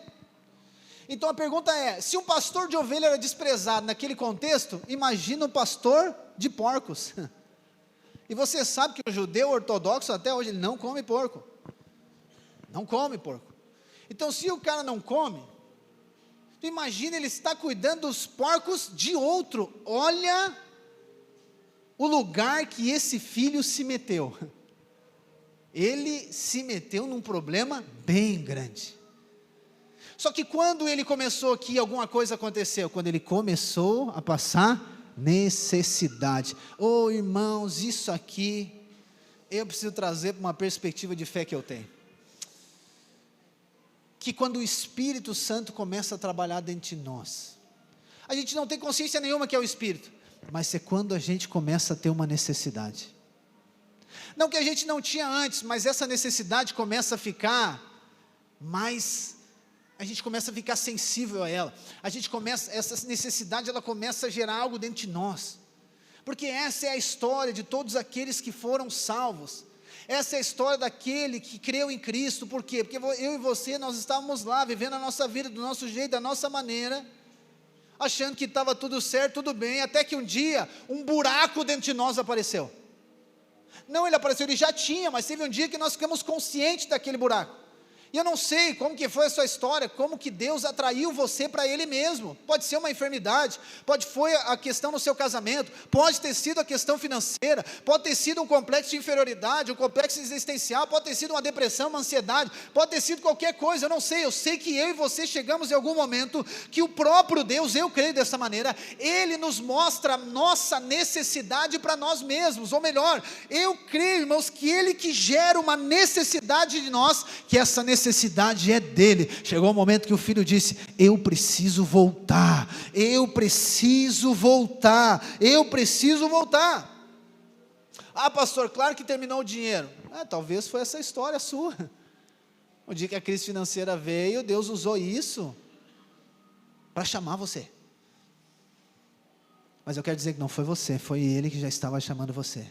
Então a pergunta é, se um pastor de ovelha era desprezado naquele contexto, imagina um pastor de porcos. E você sabe que o judeu ortodoxo até hoje ele não come porco, não come porco. Então se o cara não come, tu imagina ele está cuidando dos porcos de outro. Olha o lugar que esse filho se meteu. Ele se meteu num problema bem grande. Só que quando ele começou aqui, alguma coisa aconteceu. Quando ele começou a passar necessidade. Oh, irmãos, isso aqui eu preciso trazer para uma perspectiva de fé que eu tenho. Que quando o Espírito Santo começa a trabalhar dentro de nós, a gente não tem consciência nenhuma que é o Espírito, mas é quando a gente começa a ter uma necessidade. Não que a gente não tinha antes, mas essa necessidade começa a ficar a gente começa a ficar sensível a ela, essa necessidade ela começa a gerar algo dentro de nós, porque essa é a história de todos aqueles que foram salvos, essa é a história daquele que creu em Cristo. Por quê? Porque eu e você, nós estávamos lá, vivendo a nossa vida do nosso jeito, da nossa maneira, achando que estava tudo certo, tudo bem, até que um dia, um buraco dentro de nós apareceu. Não, ele apareceu, ele já tinha, mas teve um dia que nós ficamos conscientes daquele buraco. E eu não sei como que foi a sua história, como que Deus atraiu você para Ele mesmo. Pode ser uma enfermidade, foi a questão no seu casamento, pode ter sido a questão financeira, pode ter sido um complexo de inferioridade, um complexo existencial, pode ter sido uma depressão, uma ansiedade, pode ter sido qualquer coisa, eu não sei. Eu sei que eu e você chegamos em algum momento que o próprio Deus, eu creio dessa maneira, Ele nos mostra a nossa necessidade para nós mesmos, ou melhor, eu creio, irmãos, que Ele que gera uma necessidade de nós, que essa necessidade é dele. Chegou o momento que o filho disse: eu preciso voltar, eu preciso voltar, eu preciso voltar. Ah, pastor, claro que terminou o dinheiro. Talvez foi essa história sua. O dia que a crise financeira veio, Deus usou isso para chamar você. Mas eu quero dizer que não foi você, foi Ele que já estava chamando você.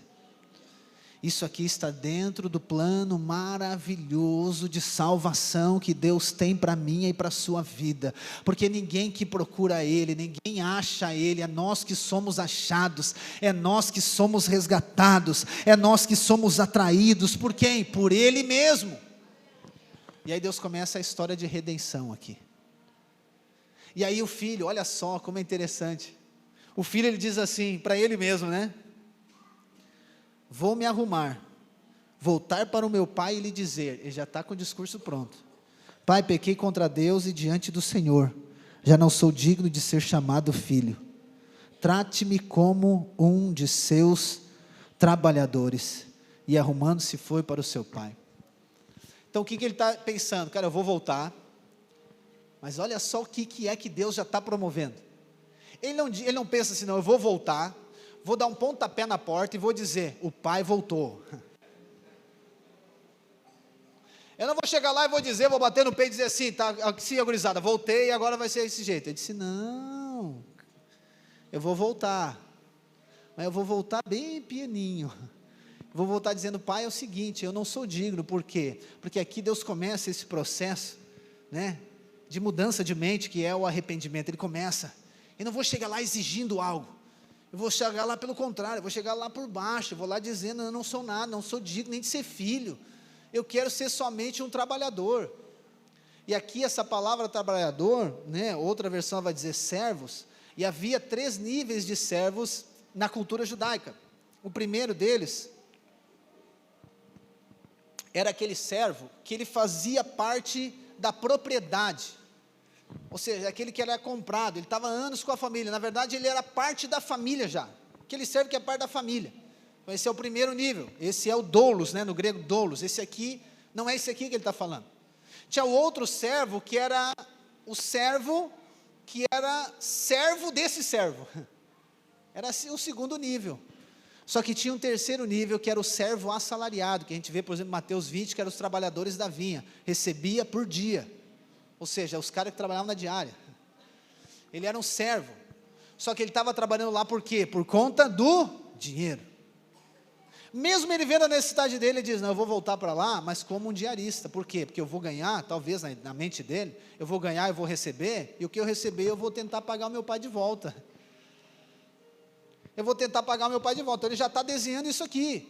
Isso aqui está dentro do plano maravilhoso de salvação que Deus tem para mim e para a sua vida, porque ninguém que procura Ele, ninguém acha Ele, é nós que somos achados, é nós que somos resgatados, é nós que somos atraídos. Por quem? Por Ele mesmo. E aí Deus começa a história de redenção aqui. E aí o filho, olha só como é interessante, o filho ele diz assim, para ele mesmo, né? Vou me arrumar, voltar para o meu pai e lhe dizer, ele já está com o discurso pronto: pai, pequei contra Deus e diante do Senhor, já não sou digno de ser chamado filho, trate-me como um de seus trabalhadores. E arrumando-se foi para o seu pai. Então o que ele está pensando? Cara, eu vou voltar, mas olha só o que é que Deus já está promovendo. Ele não pensa assim, não, eu vou voltar, vou dar um pontapé na porta e vou dizer, o pai voltou. Eu não vou chegar lá e vou dizer, vou bater no peito e dizer assim, tá, sim, gurizada, voltei e agora vai ser desse jeito. Ele disse, não, eu vou voltar, mas eu vou voltar bem pianinho. Vou voltar dizendo, pai, é o seguinte, eu não sou digno. Por quê? Porque aqui Deus começa esse processo, né, de mudança de mente, que é o arrependimento. Ele começa, eu não vou chegar lá exigindo algo, eu vou chegar lá pelo contrário, eu vou chegar lá por baixo, eu vou lá dizendo, eu não sou nada, não sou digno nem de ser filho, eu quero ser somente um trabalhador. E aqui essa palavra trabalhador, né, outra versão vai dizer servos, e havia 3 níveis de servos na cultura judaica. O primeiro deles era aquele servo que ele fazia parte da propriedade, ou seja, aquele que era comprado, ele estava anos com a família, na verdade ele era parte da família já, aquele servo que é parte da família. Então esse é o primeiro nível, esse é o doulos, né, no grego doulos, esse aqui, não é esse aqui que ele está falando. Tinha o outro servo, que era o servo, que era servo desse servo, era assim, o segundo nível. Só que tinha um terceiro nível, que era o servo assalariado, que a gente vê, por exemplo, em Mateus 20, que eram os trabalhadores da vinha, recebia por dia, ou seja, os caras que trabalhavam na diária. Ele era um servo, só que ele estava trabalhando lá por quê? Por conta do dinheiro. Mesmo ele vendo a necessidade dele, ele diz, não, eu vou voltar para lá, mas como um diarista. Por quê? Porque eu vou ganhar, talvez na mente dele, eu vou ganhar, eu vou receber, e o que eu receber eu vou tentar pagar o meu pai de volta. Eu vou tentar pagar o meu pai de volta. Então ele já está desenhando isso aqui.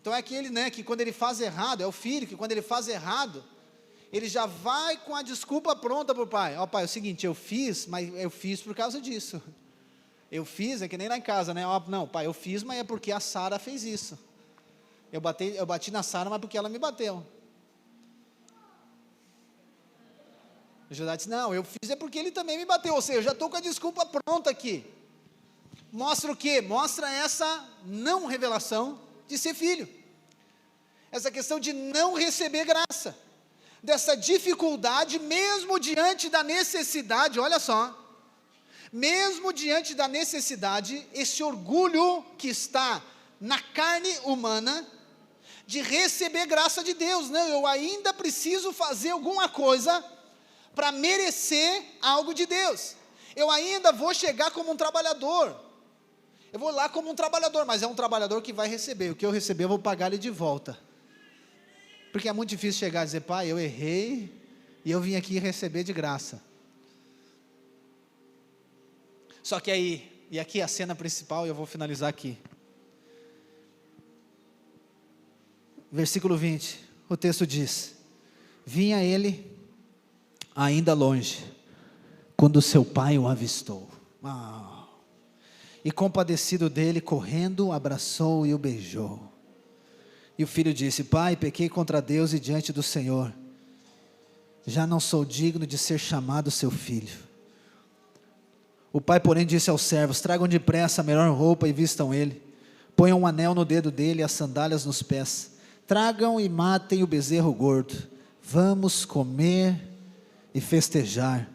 Então é aquele, né, que quando ele faz errado, é o filho que quando ele faz errado, ele já vai com a desculpa pronta para o pai. Ó, pai, é o seguinte, eu fiz, mas eu fiz por causa disso. Eu fiz, é que nem lá em casa, né? Ó, não, pai, eu fiz, mas é porque a Sara fez isso. Eu bati na Sara, mas porque ela me bateu. O Judá disse, não, eu fiz é porque ele também me bateu. Ou seja, eu já estou com a desculpa pronta aqui. Mostra o quê? Mostra essa não revelação de ser filho. Essa questão de não receber graça. Dessa dificuldade, mesmo diante da necessidade, olha só. Mesmo diante da necessidade, esse orgulho que está na carne humana, de receber graça de Deus. Não, eu ainda preciso fazer alguma coisa para merecer algo de Deus. Eu ainda vou chegar como um trabalhador. Eu vou lá como um trabalhador, mas é um trabalhador que vai receber. O que eu receber eu vou pagar ele de volta. Porque é muito difícil chegar e dizer, pai, eu errei e eu vim aqui receber de graça. Só que aí, e aqui é a cena principal, e eu vou finalizar aqui. Versículo 20, o texto diz, vinha ele ainda longe, quando seu pai o avistou. E compadecido dele, correndo, abraçou e o beijou. E o filho disse, pai, pequei contra Deus e diante do Senhor, já não sou digno de ser chamado seu filho. O pai, porém, disse aos servos, tragam depressa a melhor roupa e vistam ele, ponham um anel no dedo dele e as sandálias nos pés, tragam e matem o bezerro gordo, vamos comer e festejar,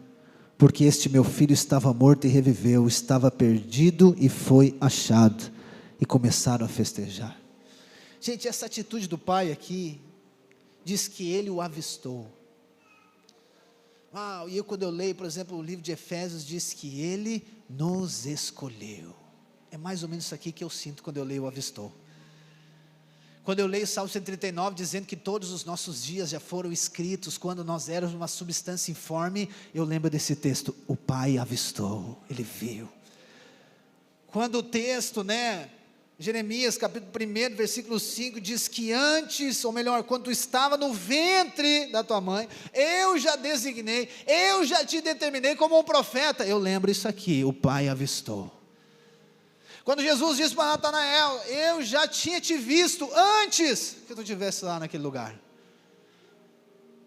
porque este meu filho estava morto e reviveu, estava perdido e foi achado, e começaram a festejar. Gente, essa atitude do pai aqui, diz que ele o avistou. E eu quando eu leio, por exemplo, o livro de Efésios, diz que ele nos escolheu. É mais ou menos isso aqui que eu sinto quando eu leio o avistou. Quando eu leio o Salmo 139, dizendo que todos os nossos dias já foram escritos, quando nós éramos uma substância informe, eu lembro desse texto, o pai avistou, ele viu. Quando o texto, Jeremias capítulo 1, versículo 5, diz que antes, ou melhor, quando tu estava no ventre da tua mãe, eu já designei, eu já te determinei como um profeta, eu lembro isso aqui, o pai avistou. Quando Jesus disse para Natanael, eu já tinha te visto antes que tu estivesse lá naquele lugar.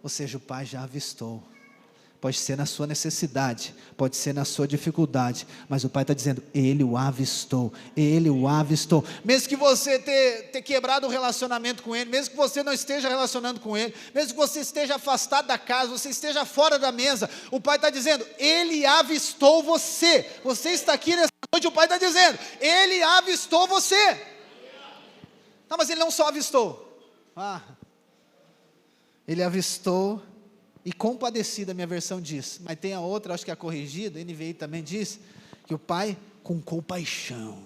Ou seja, o pai já avistou. Pode ser na sua necessidade, pode ser na sua dificuldade, mas o pai está dizendo, ele o avistou, ele o avistou. Mesmo que você ter quebrado o relacionamento com ele, mesmo que você não esteja relacionando com ele, mesmo que você esteja afastado da casa, você esteja fora da mesa, o pai está dizendo, ele avistou você. Você está aqui nessa noite, o pai está dizendo, ele avistou você. Não, mas ele não só avistou, ele avistou e compadecido, a minha versão diz, mas tem a outra, acho que é a corrigida, a NVI também diz, que o pai com compaixão.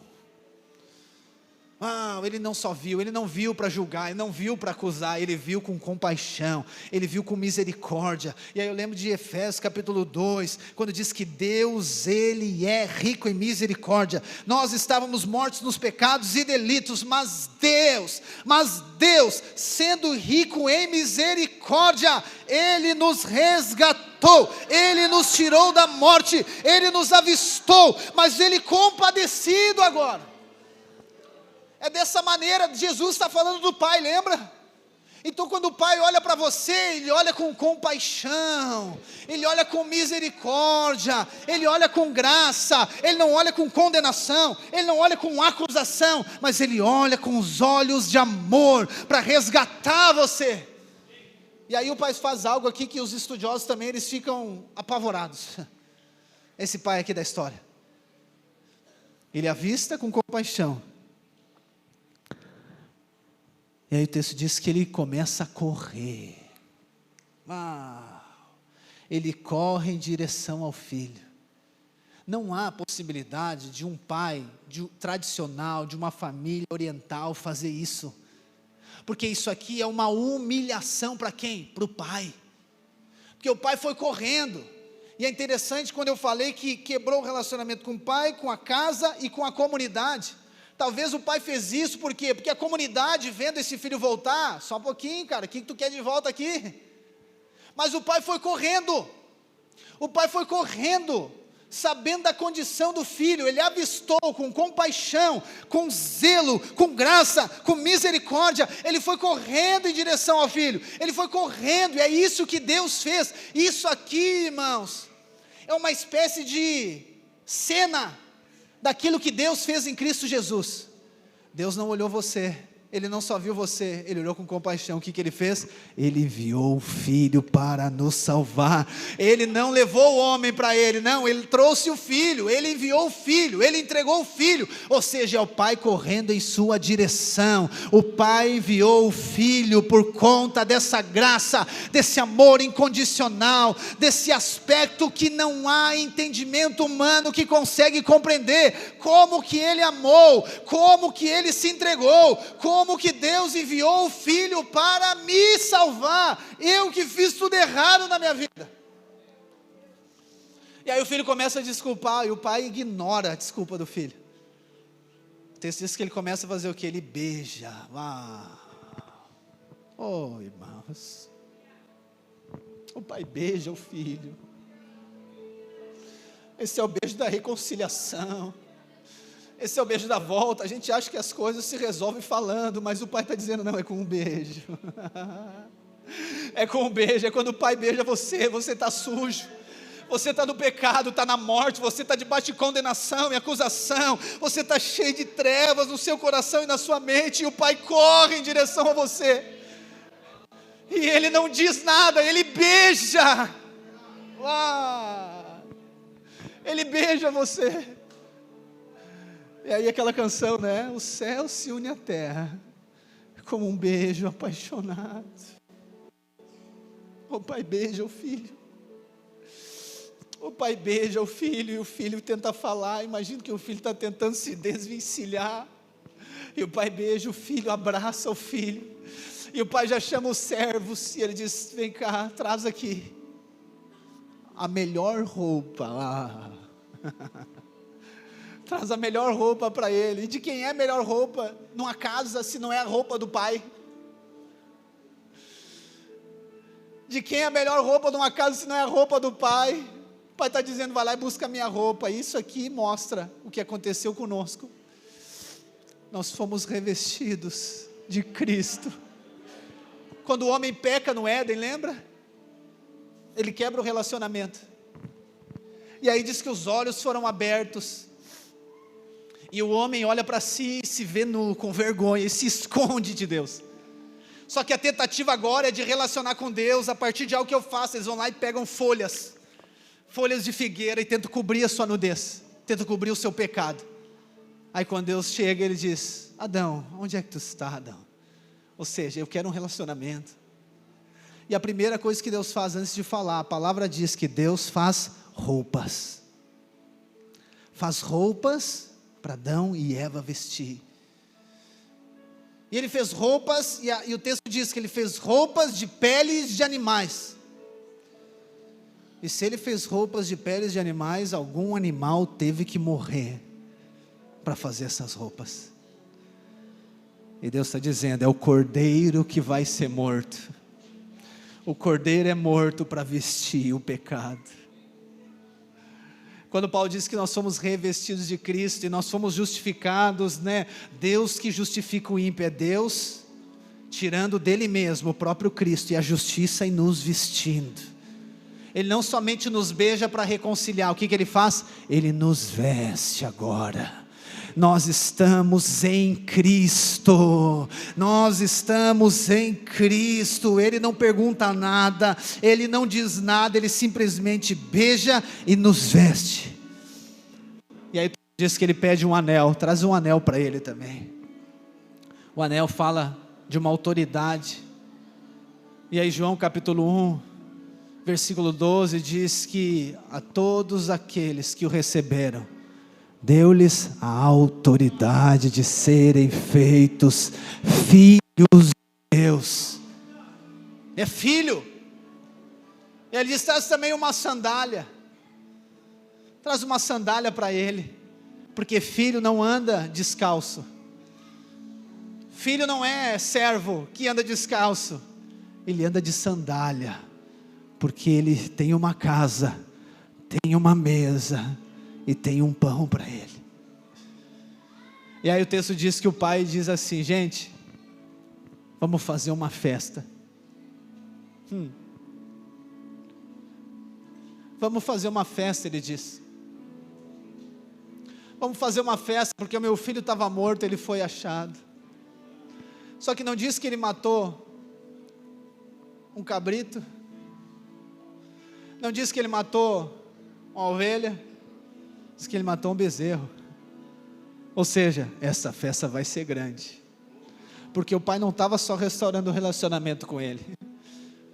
Ele não só viu, ele não viu para julgar, ele não viu para acusar, ele viu com compaixão, ele viu com misericórdia. E aí eu lembro de Efésios capítulo 2, quando diz que Deus, Ele é rico em misericórdia. Nós estávamos mortos nos pecados e delitos, mas Deus, sendo rico em misericórdia, Ele nos resgatou, Ele nos tirou da morte, Ele nos avistou, mas Ele compadecido agora. É dessa maneira, Jesus está falando do Pai, lembra? Então quando o Pai olha para você, Ele olha com compaixão, Ele olha com misericórdia, Ele olha com graça, Ele não olha com condenação, Ele não olha com acusação, mas Ele olha com os olhos de amor, para resgatar você. E aí o Pai faz algo aqui que os estudiosos também, eles ficam apavorados. Esse Pai aqui da história, Ele avista com compaixão, e aí o texto diz que ele começa a correr. Ele corre em direção ao filho. Não há possibilidade de um pai tradicional, de uma família oriental fazer isso. Porque isso aqui é uma humilhação para quem? Para o pai. Porque o pai foi correndo. E é interessante quando eu falei que quebrou o relacionamento com o pai, com a casa e com a comunidade. Talvez o pai fez isso, por quê? Porque a comunidade, vendo esse filho voltar, só um pouquinho, cara, o que tu quer de volta aqui? Mas o pai foi correndo, sabendo da condição do filho, ele avistou com compaixão, com zelo, com graça, com misericórdia, ele foi correndo em direção ao filho, ele foi correndo, e é isso que Deus fez. Isso aqui, irmãos, é uma espécie de cena daquilo que Deus fez em Cristo Jesus. Deus não olhou você, Ele não só viu você, Ele olhou com compaixão. O que Ele fez? Ele enviou o Filho para nos salvar. Ele não levou o homem para Ele, não, Ele trouxe o Filho, Ele enviou o Filho, Ele entregou o Filho, ou seja, é o Pai correndo em sua direção. O Pai enviou o Filho por conta dessa graça, desse amor incondicional, desse aspecto que não há entendimento humano que consegue compreender. Como que Ele amou, como que Ele se entregou, como que Deus enviou o Filho para me salvar, eu que fiz tudo errado na minha vida. E aí o filho começa a desculpar, e o pai ignora a desculpa do filho. O texto diz que ele começa a fazer o que? Ele beija. Irmãos, o pai beija o filho. Esse é o beijo da reconciliação, esse é o beijo da volta. A gente acha que as coisas se resolvem falando, mas o pai está dizendo, não, é com um beijo. É com um beijo, é quando o pai beija você está sujo, você está no pecado, está na morte, você está debaixo de condenação e acusação, você está cheio de trevas no seu coração e na sua mente, e o pai corre em direção a você, e ele não diz nada, ele beija, ele beija você. E aí aquela canção, né? O céu se une à terra, como um beijo apaixonado. O pai beija o filho. O pai beija o filho, e o filho tenta falar. Imagina que o filho está tentando se desvencilhar. E o pai beija o filho, abraça o filho. E o pai já chama os servos, e ele diz, vem cá, traz aqui a melhor roupa. Traz a melhor roupa para ele. E de quem é a melhor roupa numa casa, se não é a roupa do pai? De quem é a melhor roupa numa casa, se não é a roupa do pai? O pai está dizendo, vai lá e busca a minha roupa. Isso aqui mostra o que aconteceu conosco. Nós fomos revestidos de Cristo. Quando o homem peca no Éden, lembra? Ele quebra o relacionamento. E aí diz que os olhos foram abertos. E o homem olha para si, se vê nu, com vergonha, e se esconde de Deus. Só que a tentativa agora é de relacionar com Deus, a partir de algo que eu faço. Eles vão lá e pegam folhas de figueira, e tentam cobrir a sua nudez, tentam cobrir o seu pecado. Aí quando Deus chega, Ele diz, Adão, onde é que tu está, Adão? Ou seja, eu quero um relacionamento. E a primeira coisa que Deus faz antes de falar, a palavra diz que Deus faz roupas. Faz roupas para Adão e Eva vestir. E ele fez roupas, e o texto diz que ele fez roupas de peles de animais. E se ele fez roupas de peles de animais, algum animal teve que morrer para fazer essas roupas. E Deus está dizendo, é o cordeiro que vai ser morto. O cordeiro é morto para vestir o pecado. Quando Paulo diz que nós somos revestidos de Cristo e nós fomos justificados, né? Deus que justifica o ímpio é Deus, tirando dele mesmo o próprio Cristo e a justiça e nos vestindo. Ele não somente nos beija para reconciliar, o que ele faz? Ele nos veste agora. Nós estamos em Cristo, nós estamos em Cristo. Ele não pergunta nada, Ele não diz nada, Ele simplesmente beija e nos veste. E aí diz que Ele pede um anel, traz um anel para Ele também. O anel fala de uma autoridade. E aí João capítulo 1, versículo 12 diz que a todos aqueles que o receberam, deu-lhes a autoridade de serem feitos filhos de Deus. É filho. Ele diz, traz também uma sandália. Traz uma sandália para ele. Porque filho não anda descalço. Filho não é servo que anda descalço. Ele anda de sandália. Porque ele tem uma casa, tem uma mesa e tem um pão para ele. E aí o texto diz que o pai diz assim, gente, vamos fazer uma festa. Vamos fazer uma festa, ele diz. Vamos fazer uma festa, porque o meu filho estava morto, ele foi achado. Só que não diz que ele matou um cabrito, não diz que ele matou uma ovelha, diz que ele matou um bezerro. Ou seja, essa festa vai ser grande, porque o pai não estava só restaurando o relacionamento com ele,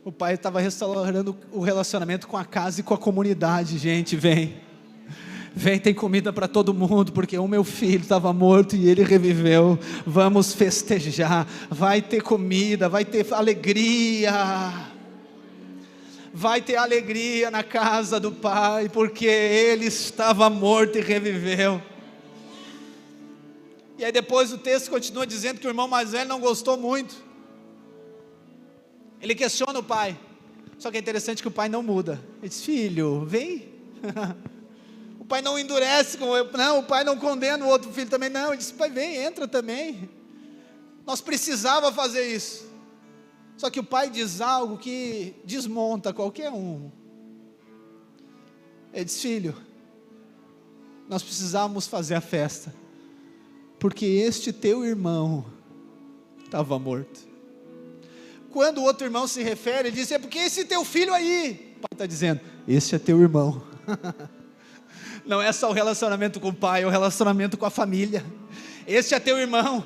o pai estava restaurando o relacionamento com a casa e com a comunidade. Gente, vem, tem comida para todo mundo, porque o meu filho estava morto e ele reviveu. Vamos festejar, vai ter comida, vai ter alegria. Vai ter alegria na casa do pai, porque ele estava morto e reviveu. E aí depois o texto continua dizendo que o irmão mais velho não gostou muito. Ele questiona o pai. Só que é interessante que o pai não muda. Ele diz, filho, vem. O pai não endurece, não, o pai não condena o outro filho também, não. Ele diz, pai, vem, entra também. Nós precisava fazer isso. Só que o pai diz algo que desmonta qualquer um. Ele diz, filho, nós precisávamos fazer a festa, porque este teu irmão estava morto. Quando o outro irmão se refere, ele diz, é porque esse teu filho aí. O pai está dizendo, este é teu irmão. Não é só o relacionamento com o pai, é o relacionamento com a família. Este é teu irmão.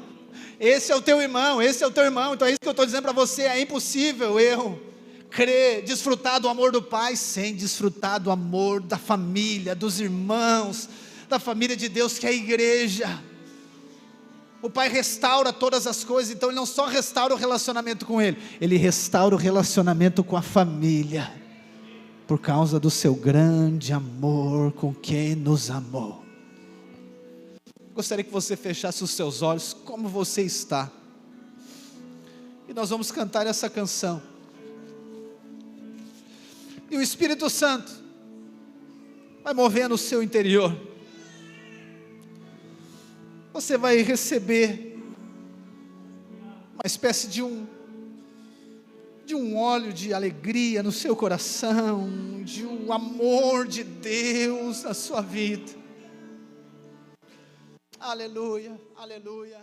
Esse é o teu irmão, esse é o teu irmão. Então é isso que eu estou dizendo para você, é impossível eu crer, desfrutar do amor do pai, sem desfrutar do amor da família, dos irmãos, da família de Deus que é a igreja. O pai restaura todas as coisas, então ele não só restaura o relacionamento com ele, ele restaura o relacionamento com a família, por causa do seu grande amor com quem nos amou. Gostaria que você fechasse os seus olhos, como você está, e nós vamos cantar essa canção, e o Espírito Santo vai mover no seu interior. Você vai receber uma espécie de um óleo de alegria no seu coração, de um amor de Deus na sua vida. Aleluia, aleluia.